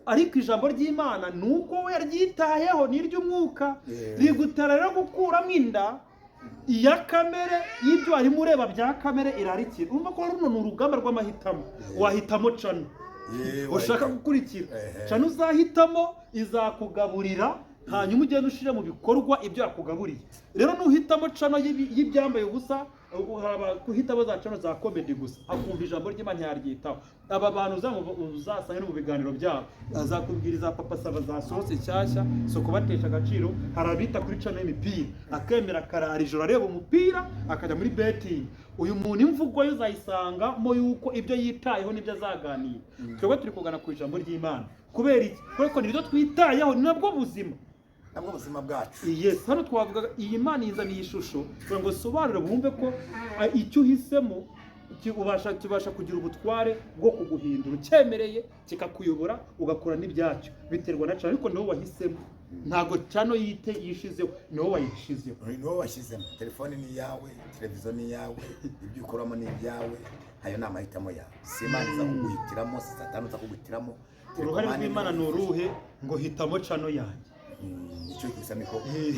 ariko ijambo ry'Imana nuko we yaryitayeho n'iry'umwuka rigutera rero gukuramo inda iya kamere y'ibyo wari mureba bya kamere irarikira urumva ko runo ni urugamba rw'amahitamo wahitamo cano ushaka gukurikira cano uzahitamo izakugaburira hanyuma ugenda ushira mu bikorwa ibyo yakugaburiye rero nuhitamo cano y'ibyambaye ubusa kuhitamo za cano za comedy gusa akumva ijambo ry'Imana yaryitaho aba bantu uzasanga no mu biganiro byabo azakubwiriza papa saba zasohotse cyashya so kubatesha agaciro harabita kuri cano y'imipira akemera karara ijoro areba umupira akajya muri betting uyu muntu imvugo yo uzayisangamo yuko ibyo yitayeho nibyo azaganira twebwe turi kugana ku ijambo ry'Imana kubera iki kuko nibyo twitayeho ni nabwo buzima nabwo ubuzima bwacu yes hano twavuga iyi Mana izaniye ishusho kugira ngo sobanure bumve ko icyo uhisemo kibasha kugira ubutware bwo kuguhindura ucyemereye kikakuyobora ugakora n'ibyacyo biterwa na cano ariko niwo wahisemo ntago cano yishizeho niwo wayishizeho niwo washyizemo telefone ni yawe televiziyo ni yawe ibyo ukoramo ni ibyawe ayo ni amahitamo yawe si Imana iza kuguhitiramo si Satani uza kuguhitiramo uruhare rw'Imana ni uruhe ngo hitamo cano yanjye icyo gusa niko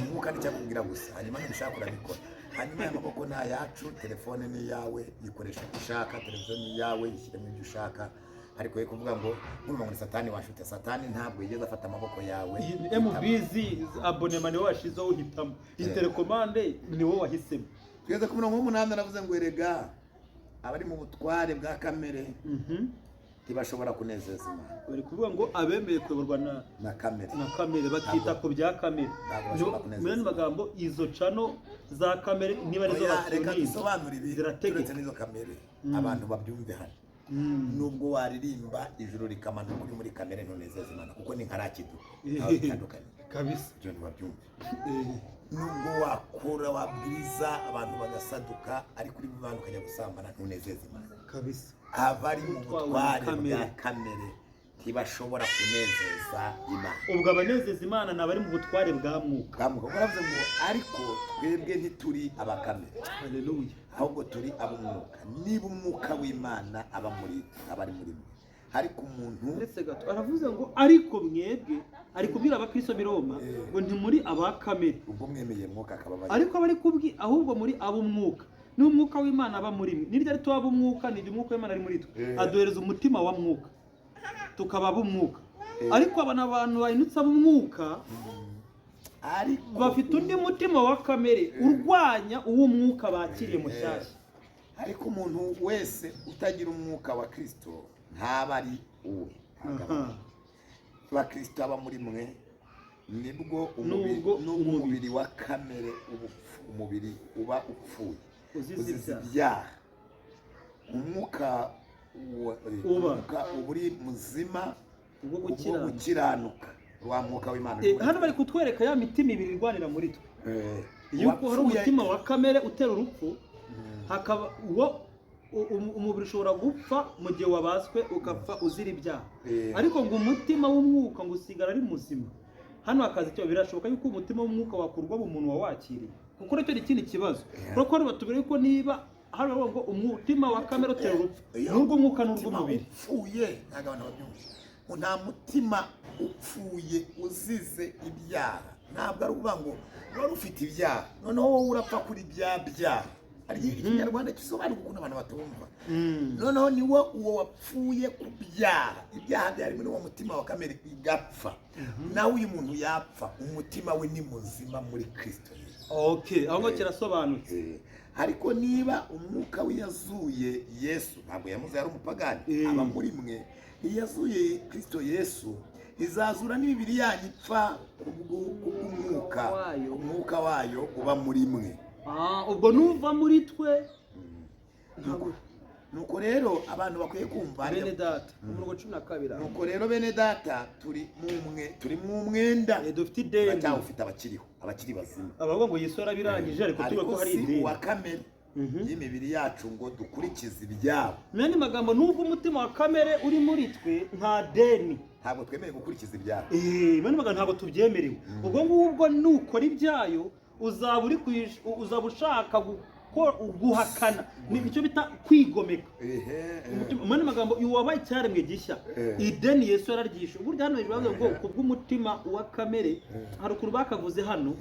umwuka nticyakubwira gusa hanyuma nibishaka urabikora hanyuma y'amaboko ni ayacu telefone ni yawe yikoresha icyo ushaka televiziyo ni yawe yishyiremo ibyo ushaka ariko ye kuvuga ngo nkuruma ngo ni Satani washute Satani ntabwo yigeze afata amaboko yawe MBZ abonema niwo washizeho uhitamo iyi telekomande niwo wahisemo tugeze ku murongo w'umunani aravuze ngo erega abari mu butware bwa kamere ntibashobora kunezeza Imana bari kuvuga ngo abemeye kuyoborwa na kamere bakita ku bya kamere mu magambo izo cano za kamere niba arizo reka dusobanure ibi turetse n'izo kamere abantu babyumve hano nubwo waririmba ijuru rikamanuka uri muri kamere ntunezeza Imana kuko ni nkarakidu aho bitandukanye kabisa ibyo ntibabyumve nubwo wakora wabwiriza abantu bagasaduka ariko uri bivana ukajya gusambana ntunezeza Imana kabisa abari mu butware bwa kamere ntibashobora kunezeza Imana ubwo abanezeza Imana ni abari mu butware bwa mwuka baravuze ngo ariko twebwe ntituri abakamere haleluya ahubwo turi ab'umwuka niba umwuka w'Imana abari muri mwe ariko umuntu ndetse gato aravuze ngo ariko mwebwe ari kubwira abakristo biroma ngo ntimuri abakamere ubwo mwemeye mwuka akababaye ariko abari kubwi ahubwo muri ab'umwuka n'umwuka w'Imana aba muri mwe niryo ari tuba umwuka ni umwuka w'Imana ari muri twe aduhereza umutima wa mwuka tukaba ab'umwuka ariko abantu bahinutse ab'umwuka bafite undi mutima wa kamere urwanya uwo mwuka bakiriye mushyashya ariko umuntu wese utagira umwuka wa Kristo ntaba ari uwe Kristo aba muri mwe nibwo umubiri wa kamere umubiri uba upfuye uzize ibyaha. Umwuka uba uri muzima ubwo gukiranuka, wa mwuka w'Imana. Hano bari kutwereka ya mitima ibiri irwanira muri twe, yuko hari umutima wa kamere utera urupfu, hakaba umubiri ushobora gupfa mu gihe wabaswe ugapfa uzira ibyaha, ariko ngo umutima w'umwuka ngo usigara ari muzima. Hano hakaza icyo birashoboka yuko umutima w'umwuka wakurwa mu muntu wawakiriye, kuko nicyo ni ikindi kibazo. Kuko hano batubwira ko niba hano ngo umutima wa kamere utera urupfu, n'urwo mwuka n'urw'umubiri upfuye, ntabwo abantu babyumva. Nta mutima upfuye uzize ibyaha, ntabwo ari ukuvuga ngo wari ufite ibyaha noneho wowe urapfa kuri bya byaha. Hari ikinyarwanda gisobanura ukuntu abantu batumva. Noneho ni uwo wapfuye ku byaha, ibyaha byari muri uwo mutima wa kamere igapfa, nawe uyu muntu yapfa, umutima we ni muzima muri Kristo. Okay, aho ngo kirasobanutse. Ariko niba umwuka w'iyazuye Yesu, ntabwo yamuze yari umupagani, aba muri mwe, iyazuye Kristo Yesu izazura n'imibiri yanyu ipfa kubw'umwuka, umwuka wayo uba muri mwe. Ubwo nuva muri twe. Nuko rero abantu bakwiye kumva bene data, umurongo 12. Nuko rero bene data turi mu mwenda, dufite ideni, cyangwa ufite abakiri bazima. Abavuga ngo Yesu yarabirangije, ariko tuba ko hari ideni wa kamere y'imibiri yacu ngo dukurikize ibyabo. Nani magambo, nubwo umutima wa kamere uri muri twe nta deni, ntabwo twemerewe gukurikiza ibyabo. Nani magambo ntabwo tubyemerewe. Ubwo ngubwo nukora ibyayo uzaba ushaka guhakana, nicyo bita kwigomeka. Mani magambo uwabaye icyaremwe gishya, ideni Yesu yararyishe. Burya hano hejuru bavuga ngo kubw'umutima wa kamere, hari ukuru bakavuze hano,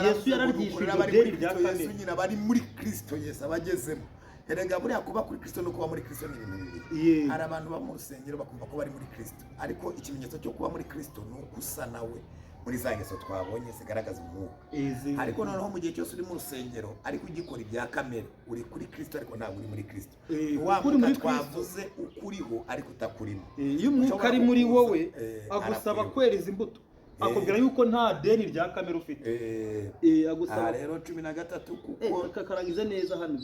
Yesu yararyishe ideni rya kamere. Yesu nyina bari muri Kristo Yesu abagezemo. Erega buriya kuba kuri Kristo no kuba muri Kristo ni ibintu bibiri. Hari abantu ba mu rusengero bakumva ko bari muri Kristo, ariko ikimenyetso cyo kuba muri Kristo ni ukusa nawe muri za ngeso twabonye zigaragaza umwuka. Ariko noneho mu gihe cyose uri mu rusengero ariko ugikora ibya kamere, uri kuri Kristo ariko ntabwo uri muri Kristo. Wa mwuka twavuze ukuriho ariko utakurimo. Iyo umwuka ari muri wowe agusaba kwereza imbuto, akubwira yuko nta deni rya kamere ufite. Agusaba rero 13 kuko kakarangiza neza hano.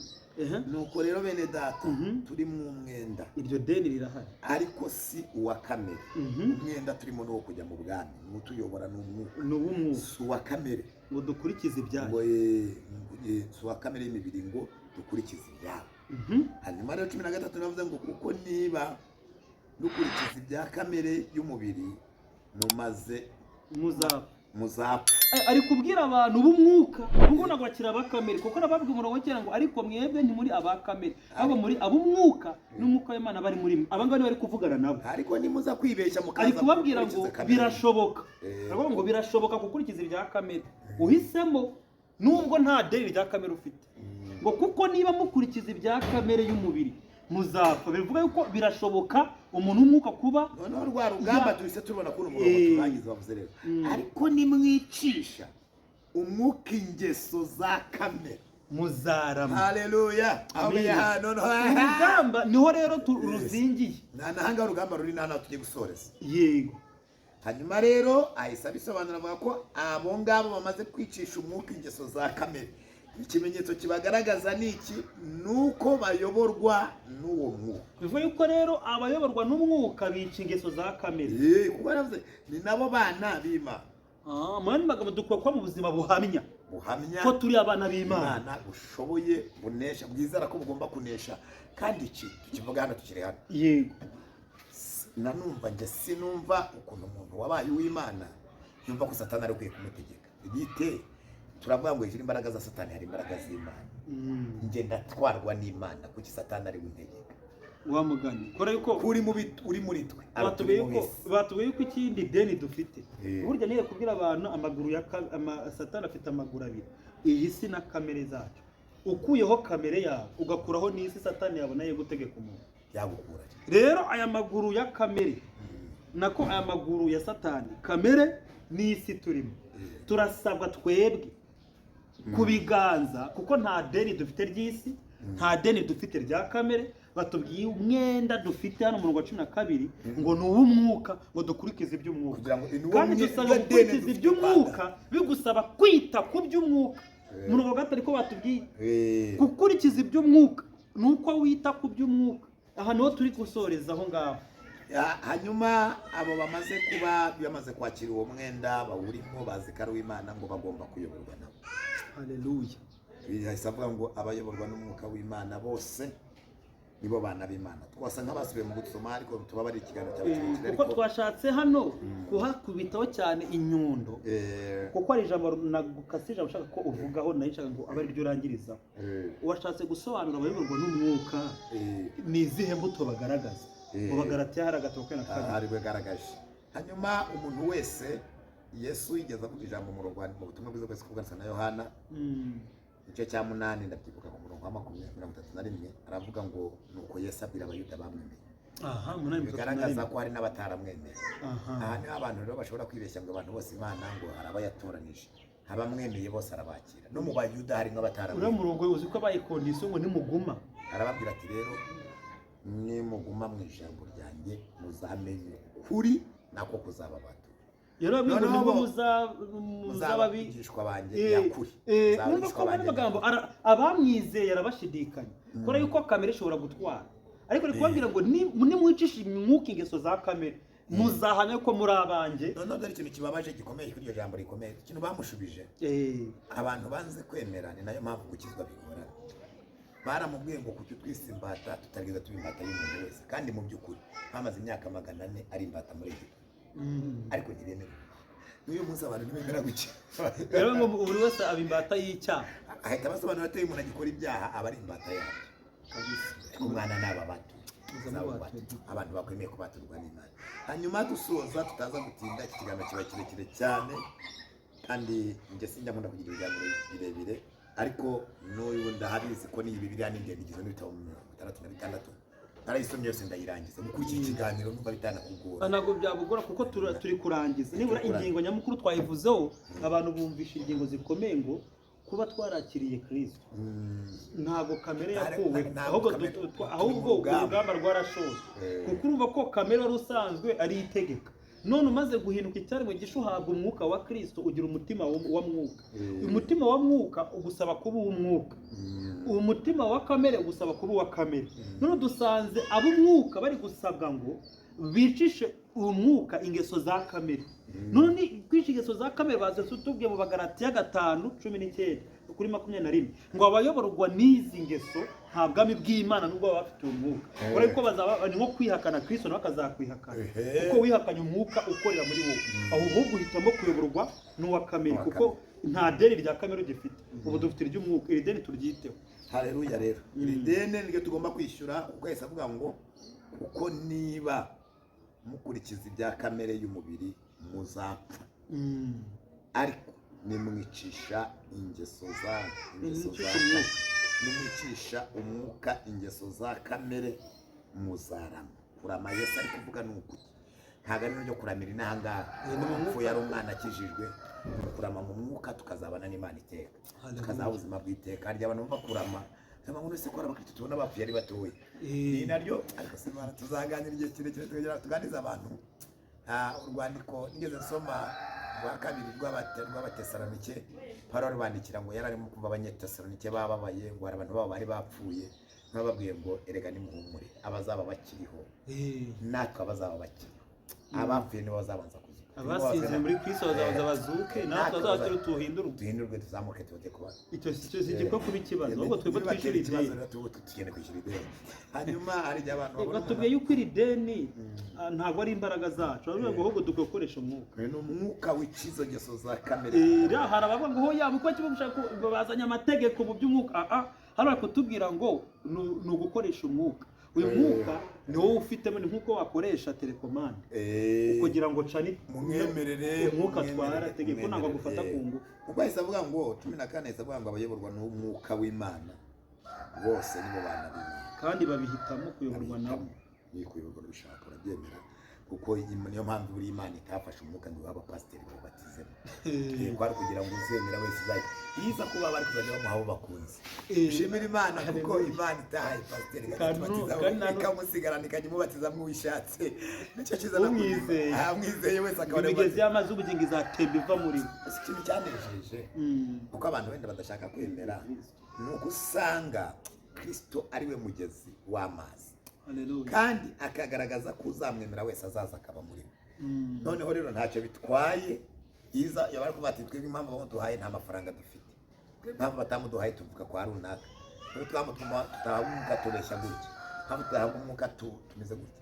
Nuko rero bene data turi mu mwenda, iryo deni rirahari, ariko si uwa kamere. Umwenda turimo no kujya mu bwami, n'utuyobora n'umwuka, si uwa kamere ngo dukurikize ibyaha, ngo si uwa kamere y'imibiri ngo dukurikize ibyaha. Hanyuma rero 13 navuze ngo kuko niba dukurikiza ibya kamere y'umubiri mumaze muzapfa. Ari kubwira abantu b'umwuka, ubwo ntabwo bakira abakamere, kuko nababwiye umurongo cyera ngo ariko mwebwe ni muri abakamere, abo muri ab'umwuka n'umwuka w'Imana bari muri mwe. Abangaba bari kuvugana nabo, ariko nimuza kwibeshya mukaza. Ari kubabwira ngo birashoboka, aravuga ngo birashoboka gukurikiza ibya kamere uhisemo, nubwo nta deni rya kamere ufite, ngo kuko niba mukurikiza ibya kamere y'umubiri muzapfa. Bivuga yuko birashoboka umuntu w'umwuka kuba. Noneho rwa rugamba tuhise tubona ko umurongo turangiza bavuze rero, ariko nimwicisha umwuka ingeso za kamere muzarama. Haleluya. Urugamba niho rero ruzingiye. Nahanga urugamba ruri nana tugiye gusoreza. Yego. Hanyuma rero ahisa bisobanura avuga ko abo ngabo bamaze kwicisha umwuka ingeso za kamere. Ikimenyetso kibagaragaza niki? Nuko bayoborwa n'uwo mwuka. Bivuga yuko rero abayoborwa n'umwuka bica ingeso za kamere. Kuko baravuze ni nabo bana b'Imana. Mani magambo dukora mu buzima buhamya ko turi abana b'Imana, ushoboye bunesha, bwizera ko bugomba kunesha. Kandi iki tukivuga hano tukiri hano. Yego. Nanumva nje sinumva ukuntu umuntu wabaye uw'Imana yumva ko Satani ari kwiye kumutegeka. Bite turavuga ngo ijiri imbaraga za Satani hari imbaraga z'Imana. Nje ndatwarwa n'Imana kuki Satani ari wintegeka. Wamugani kora yuko uri muri twe. Batuye yuko ikindi deni dufite. Burya niye kubwira abantu amaguru ya Satani afite amaguru abiri. Iyi si na kamere zacu. Ukuyeho kamere yawe ugakuraho n'isi, Satani yabona ye gutegeka umuntu. Yagukura. Rero aya maguru ya kamere nako aya maguru ya Satani, kamere n'isi turimo, turasabwa twebwe kubiganza, kuko nta deni dufite ry'isi, nta deni dufite rya kamere. Batubwiye umwenda dufite hano mu murongo wa 12 ngo ni uw'umwuka, ngo dukurikize iby'umwuka. Kandi dusaba gukurikiza iby'umwuka bigusaba kwita ku by'umwuka. umurongo wa gatatu ariko batubwiye Eh, gukurikiza iby'umwuka ni uko wita ku by'umwuka. Aha niho turi gusoreza aho ngaho. hanyuma abo bamaze kwakira uwo mwenda bawurimo bazi ko ari uw'Imana ngo bagomba kuyoborwa nabo. Haleluya. Yahise avuga ngo abayoborwa n'umwuka w'Imana bose nibo bana b'Imana. Twasa nk'abasubiye mu gusoma ariko tuba bari ikiganiro cyawe kirekire Kuko twashatse hano kuhakubitaho cyane inyundo, kuko ari ijambo nagukase ijambo ushaka ko uvugaho nayo nshaka ngo abe ariryo urangirizaho. Washatse gusobanura abayoborwa n'umwuka ni izihe mbuto bagaragaza. Mu Bagalatiya hari agatabo kane na kabiri ari bwagaragaje. Hanyuma umuntu wese Yesu yigeze avuga ijambo mu butumwa bwiza bwese kubwanisa na Yohana igice cya 8 ndabyibuka ku murongo wa 31 aravuga ngo nuko Yesu abwira abayuda bamwemeye. Aha, bigaragaza ko hari n'abataramwemeye. Aha niho abantu rero bashobora kwibeshya ngo abantu bose Imana ngo arabatoranije, abamwemeye bose arabakira. No mu bayuda hari n'abataramwemeye. uriya murongo uzi ko bayikondisiyo ngo nimuguma, arababwira ati rero nimuguma mu ijambo ryanjye muzamenye ukuri nako kuzababatura. yarababwiye ngo nibwo muzababigishwa banjye nyakuri. Numva ko bari magambo abamwizeye arabashidikanya kubera yuko kamere ishobora gutwara, ariko ari kubabwira ngo nimwicisha umwuka ingeso za kamere muzahamya ko muri abanjye. Noneho dore ikintu kibabaje gikomeye kuri iryo jambo rikomeye, ikintu bamushubije abantu banze kwemera, ni nayo mpamvu gukizwa bigorana. Baramubwiye ngo kuki twise imbata tutarigeze tuba imbata y'umuntu wese, kandi mu by'ukuri bamaze imyaka 400 ari imbata muri Egiputa, ariko ntibemera. N'uyu munsi abantu ntibemera guki rero ngo buri wese aba imbata y'icyaha. Ahita basobanura ko iyo umuntu agikora ibyaha aba ari imbata yawe. Umwana n'aba bato abantu bakwemeye kubaturwa n'Imana. Hanyuma dusoza tutaza gutinda, iki kiganiro kiba kirekire cyane kandi njye sinjya nkunda kugira ibiganiro birebire, ariko n'uyu ndahabizi ko n'iyi Bibiliya ni ndende igizwe n'ibitabo 66 narayisomye yose ndayirangiza. Mu kuri iki kiganiro numva bitanakugora, ntabwo byabugora kuko turi kurangiza. Nibura ingingo nyamukuru twayivuzeho, abantu bumvisha ingingo zikomeye ngo kuba twarakiriye Kristo ntabwo kamere yakuwe, ahubwo urugamba rwarashoje. Kuko urumva ko kamere wari usanzwe ari itegeka, none umaze guhinduka icyaremwe gisha uhabwa umwuka wa Kristo, ugira umutima wa mwuka. Umutima wa mwuka ugusaba kuba uw'umwuka, umutima wa kamere ugusaba kuba uwa kamere. None dusanze ab'umwuka bari gusabwa ngo bicishe umwuka ingeso za kamere. None kwica ingeso za kamere baze tubwiye mu Bagalatiya 5:19 kuri 21 ngo abayoborwa n'izi ngeso nta bwami bw'Imana nubwo baba bafite umwuka. Uretse ko bazaba ni nko kwihakana Kristo nawe akazakwihakana, kuko wihakanye umwuka ukorera muri wowe, ahubwo uhitamo kuyoborwa n'uwa kamere, kuko nta deni rya kamere ugifite. Ubu dufite iry'umwuka, iri deni turyiteho. Haleluya. Rero iri deni niryo tugomba kwishyura, kuko yahise avuga ngo kuko niba mukurikiza ibya kamere y'umubiri muzapfa, ariko nimwicisha ingeso za nimwicisha umwuka ingeso za kamere muzarama. Kurama Yesu ari kuvuga nuko ntago ari ryo kuramira inanga n'umupfu yari umwana akijijwe, kurama mu mwuka tukazabana n'Imana iteka, tukazaha ubuzima bw'iteka. Harya abantu bumva kurama cyangwa ngo nese kora bakristo tubona bapfuye ari batoye, ni naryo ariko se Imana tuzaganira igihe kirekire tuganiriza abantu. Urwandiko nigeze nsoma rwa kabiri rw'Abatesalonike, Pawulo bandikira ngo yari arimo kuva Abanyetesalonike bababaye ngo hari abantu babo bari bapfuye, nababwiye ngo erega nimuhumure, abazaba bakiriho natwe abazaba bakiriho, abapfuye nibo bazabanza kuzuka, abasize muri Kristo bazabanza bazuke, natwe tuzaba tuhindurwe tuzamuke tujye kuba. Icyo sigiko kuba ikibazo, ahubwo twebwe twishyura ideni, tugende kwishyura ideni. Hanyuma hari abantu batubwiye yuko iri deni ntabwo ari imbaraga zacu, ahubwo dukoresha umwuka. Ni umwuka w'ikizo ngeso za kamere. Hari abavuga ngo hoya muko kibushaka bazanye amategeko mu by'umwuka. Hano bari kutubwira ngo ni ugukoresha umwuka. Uyu mwuka ni wowe ufitemo, ni nk'uko wakoresha telekomande kugira ngo cani mumwemerere umwuka twara tegeko ntabwo gufata ku ngufu. Ubwo yahise avuga ngo 14 yahise avuga ngo abayoborwa n'umwuka w'Imana bose nibo bana b'Imana, kandi babihitamo kuyoborwa nabo. Ni kuyoborwa bishaka urabyemera. kuko niyo mpamvu buri Imana itafashe umwuka ngo abapasiteri babatizemo kwari kugira ngo uzemera wese uzajya yiza kuba bari kuzajya bamuha abo bakunze ushimira Imana kuko Imana itahaye pasiteri ikamusigarana ikajya mwishatse nicyo kiza mwizeye wese akabona imigezi y'amazi y'ubugingo izatemba iva muri ikintu cyanejeje kuko abantu wenda badashaka kwemera ni uko usanga Kristo ari we mugezi w'amazi kandi akagaragaza ko uzamwemera wese azaza akaba muri we noneho rero ntacyo bitwaye iza yabari kuvuga ati twebwe impamvu bamuduhaye nta mafaranga dufite impamvu batamuduhaye tuvuga kwa runaka tutahabwa tureshya gutya impamvu tutahabwa umwuka tumeze gutya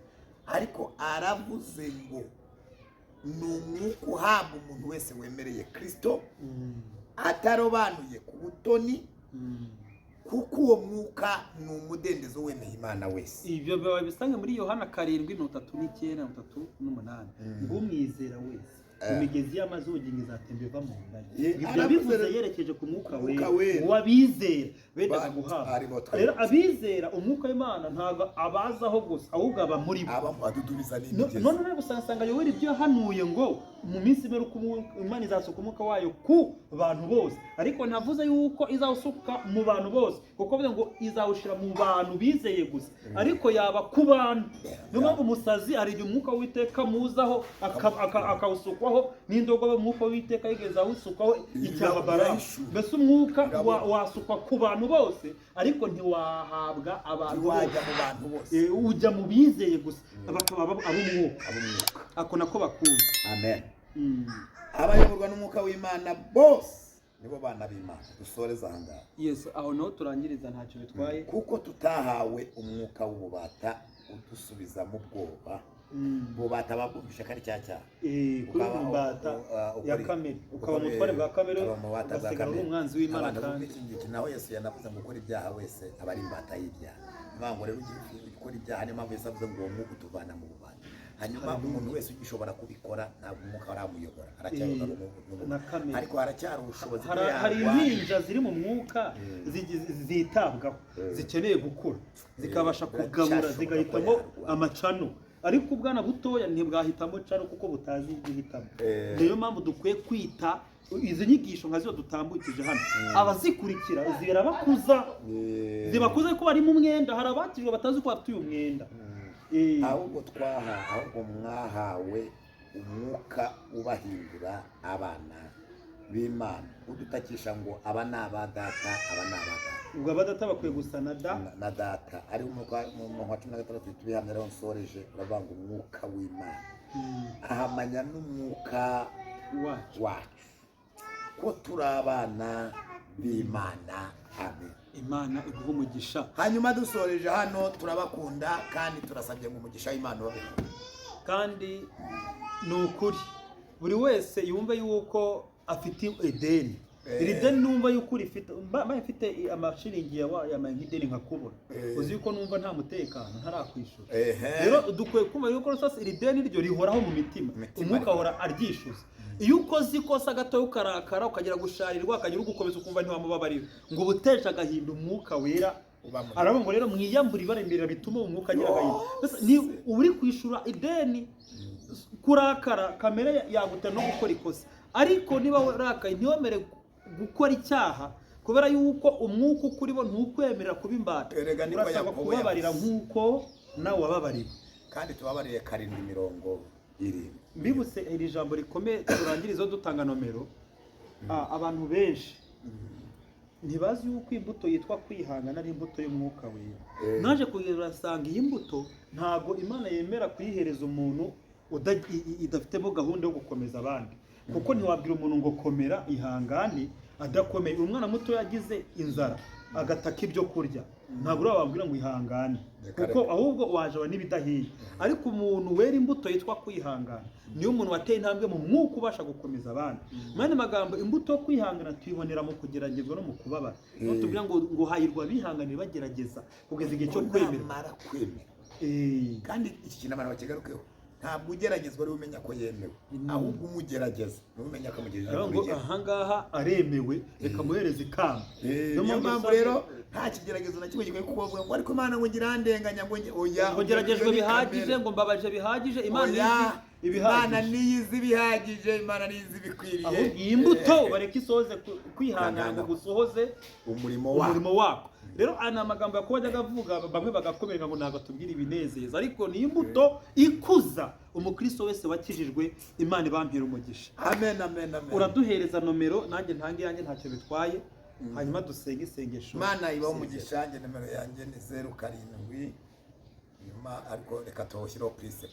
ariko aravuze ngo ni umwuka uhabwa umuntu wese wemereye Kristo atarobanuye ku butoni kuko uwo mwuka ni umudendezo wemeye Imana wese. Ibyo bisange muri Yohana 7:39-38 ngo umwizera wese imigezi y'amazi y'ubugingo izatemba iva mu nda ye. Ibyo bivuze yerekeje ku mwuka we wabizera bendaga guhabwa. Rero abizera umwuka w'Imana ntago abazaho gusa ahubwo aba muri bo. Abamududubiza n'imigezi. None usanga Yoweri ibyo yahanuye ngo mu minsi mbere uko Imana izasuka umwuka wayo ku bantu bose, ariko ntavuze yuko izawusuka mu bantu bose kuko bivuze ngo izawushira mu bantu bizeye gusa, ariko yaba ku bantu. Niyo mpamvu umusazi ari umwuka w'Iteka muzaho akawusukwaho n'indogobe umwuka w'Iteka yigeze awusukaho icyababara. Mbese umwuka wasukwa ku bantu bose ariko ntiwahabwa abantu bose, ujya mu bizeye gusa bakaba ab'umwuka ako nako bakunda. Amen. Abayoborwa n'umwuka w'Imana bose nibo bana b'Imana. Dusoreza ahangaha. Yes, aho no turangiriza ntacyo bitwaye kuko tutahawe umwuka w'ububata udusubiza mu bwoba. Bubata babumvisha kari cyaha ukaba ubata ya kamere ukaba mutware bwa kamere ugasigara umwanzi w'Imana kandi naho Yesu yanavuze ngo ukora ibyaha wese abari imbata y'ibyaha. Nibango rero ukora ibyaha niyo mpamvu Yesu avuze ngo umwuka utuvana mu bubata. Hanyuma umuntu wese ugishobora kubikora ntabwo umwuka aramuyobora, aracyayobora n'umuntu, ariko haracyari ubushobozi hari impinja ziri mu mwuka zitabwaho zikeneye gukura zikabasha kugabura zigahitamo amacano, ariko ubwana butoya ntibwahitamo cano kuko butazi guhitamo. Niyo mpamvu dukwiye kwita izi nyigisho nka zo dutambukije hano abazikurikira zirabakuza zibakuze ko bari mu mwenda. Hari abatijwe batazi ko batuye umwenda, ahubwo mwahawe umwuka ubahindura abana b'Imana udutakisha ngo aba ni aba data aba ni aba data. Ubwo abadata bakwiye gusa na data ari umwuka mu 16 tubihamya rero nsoreje urabanga umwuka w'Imana ahamanya n'umwuka wacu ko turi abana b'Imana. Amen. Imana iguha umugisha. Hanyuma dusoreje hano turabakunda kandi turasabye ngo umugisha w'Imana wabeho. Kandi ni ukuri buri wese yumve yuko afite ideni. Iri deni numva yuko rifite mfite amashiringi ya nk'ideni nkakubura uzi yuko numva nta mutekano ntarakwishura. Rero dukwiye kumva yuko sasa iri deni ryo rihoraho mu mitima, umwuka ahora aryishuza. Iyo ukoze ikosa gato ukarakara ukagira gusharirwa akagira ugukomeza ukumva ntiwamubabarira ngo ubutesha agahinda umwuka wera. Aravuga ngo rero mwiyambura ibarembera bituma umwuka agira agahinda. Ni uri kwishura ideni kurakara kamere yagutera no gukora ikosa, ariko niba warakaye ntiwemere gukora icyaha kubera yuko umwuka ukuri bo ntukwemerera kuba imbata. Urasaba kubabarira nk'uko nawe wababariwe, kandi tubabarire 7:70. Mbibutse iri jambo rikomeye turangirizo dutanga nomero. Abantu benshi ntibazi yuko imbuto yitwa kwihangana ari imbuto y'umwuka wera. Naje kugirasanga iyi mbuto ntago Imana yemera kuyihereza umuntu idafitemo gahunda yo gukomeza abandi, kuko ntiwabwira umuntu ngo komera ihangane adakomeye. Umwana muto yagize inzara agataka ibyo kurya ntabwo urababwira ngo ihangane, kuko ahubwo wajaba n'ibidahiye. Ariko umuntu wera imbuto yitwa kwihangana niyo umuntu wateye intambwe mu mwuka ubasha gukomeza abandi. Mane magambo imbuto yo kwihangana tuyibonera mu kugeragezwa no mu kubabara. No tubwira ngo hayirwa bihanganira bagerageza kugeza igihe cyo kwemera. Kandi iki kintu abantu bakigarukeho, ntabwo ugeragezwa ari umenya ko yemewe, ahubwo umugerageza n'umenya ko mugejeje ngo aha ngaha aremewe reka muhereze ikamba. Niyo mpamvu rero nta kigeragezo na kimwe gikomeye kubavuga ngo ariko Imana ngo ngirandenganya ngo oya ngo geragejwe bihagije ngo mbabaje bihagije Imana ibihagije niyizi bihagije Imana niyizi bikwiriye ahubwo iyi mbuto bareke isohoze kwihangana ngo gusohoze umurimo wako rero ana amagambo yakubajyaga avuga bamwe bagakomera ngo ntabwo tubwira ibinezeza ariko ni imbuto ikuza umukristo wese wakijijwe Imana ibampira umugisha amen uraduhereza nomero nanjye ntange yanjye ntacyo bitwaye hanyuma dusenge isengesho Imana ibaho umugisha yanjye nomero yanjye ni 07 nyuma ariko reka tuwushyiraho prise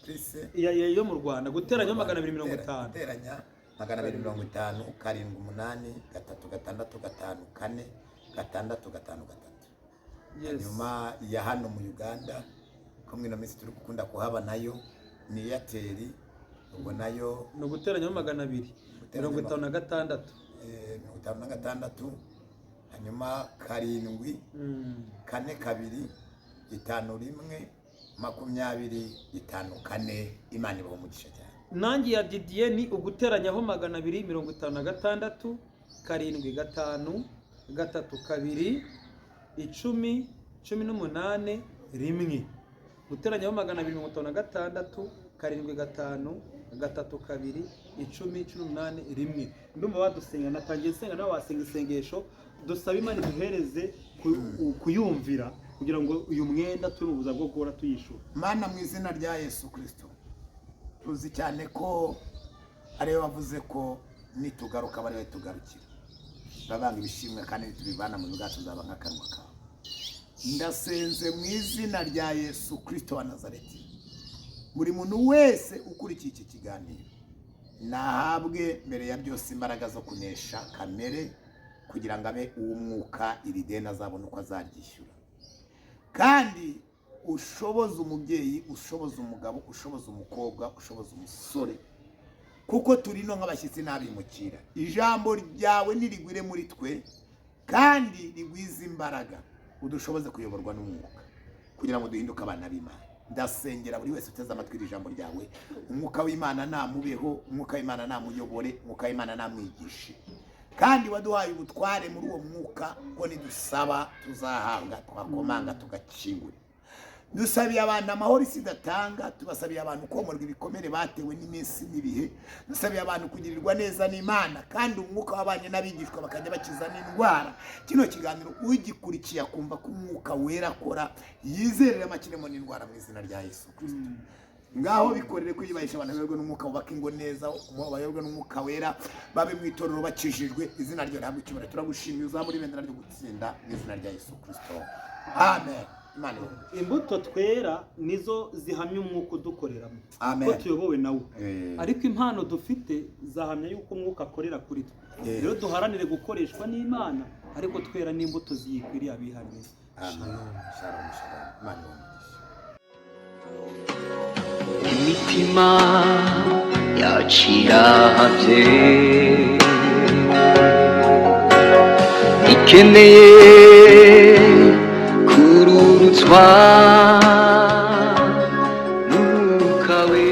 yo mu Rwanda guteranya 250 guteranya 250 78 365 4 hanyuma ya hano mu Uganda ko mwino minsi turi gukunda kuhaba nayo ni Airtel ubwo nayo no guteranya 256 56 hanyuma 7 4 2 5 1 20 Imana ibaho umugisha cyane nanjye ya Didier ni uguteranyaho 256 75 32 10 18 rimwe guteranyaho 256 75 32 10 18 rimwe ndumva wadusenga natangiye senga nawe wasenga isengesho dusaba Imana duhereze kuyumvira kugira ngo uyu mwenda turubuza bwo gukora tuyishura Mana mu izina rya Yesu Kristo tuzi cyane ko ari wavuze ko nitugaruka bari tugarukira babanga ibishimwe kandi tubivana mu bwacu zaba nk'akanwa kawe ndasenze mu izina rya Yesu Kristo wa Nazareti buri muntu wese ukurikiye iki kiganiro nahabwe mbere ya byose imbaraga zo kunesha kamere kugira ngo abe uw'umwuka iri deni azabona uko azaryishyura kandi ushoboza umubyeyi ushoboza umugabo ushoboza umukobwa ushoboza umusore kuko turi no nk'abashyitsi n'abimukira ijambo ryawe nirigwire muri twe kandi rigwiza imbaraga udushoboze kuyoborwa n'umwuka kugira ngo duhinduke abana b'Imana ndasengera buri wese uteze amatwi iri jambo ryawe umwuka w'Imana namubeho umwuka w'Imana namuyobore umwuka w'Imana namwigishe kandi waduhaye ubutware muri uwo mwuka ko nidusaba tuzahabwa twakomanga tugakingura dusabiye abantu amahoro isi datanga tubasabiye abantu komorwa ibikomere batewe n'iminsi n'ibihe dusabiye abantu kugirirwa neza n'Imana kandi umwuka wabanye n'abigishwa bakajya bakiza n'indwara kino kiganiro ugikurikiye akumva ko umwuka wera akora yizerera amakiremo n'indwara mu izina rya Yesu Kristo ngaho bikorere kuyibahesha abantu bayoborwa n'umwuka wubaka ingo neza bayoborwa n'umwuka wera babe mu itorero bakijijwe izina ryo ntabwo ikibara turagushimiye uzamuri ibendera ryo gutsinda mu izina rya Yesu Kristo amen. Imbuto twera nizo zihamya umwuka udukoreramo ko tuyobowe nawe ariko impano dufite zahamya yuko umwuka akorera kuri twe rero duharanire gukoreshwa n'Imana ariko twera n'imbuto ziyikwiriye abihariye imitima yacirahabye ikeneye kururutswa n'umwuka we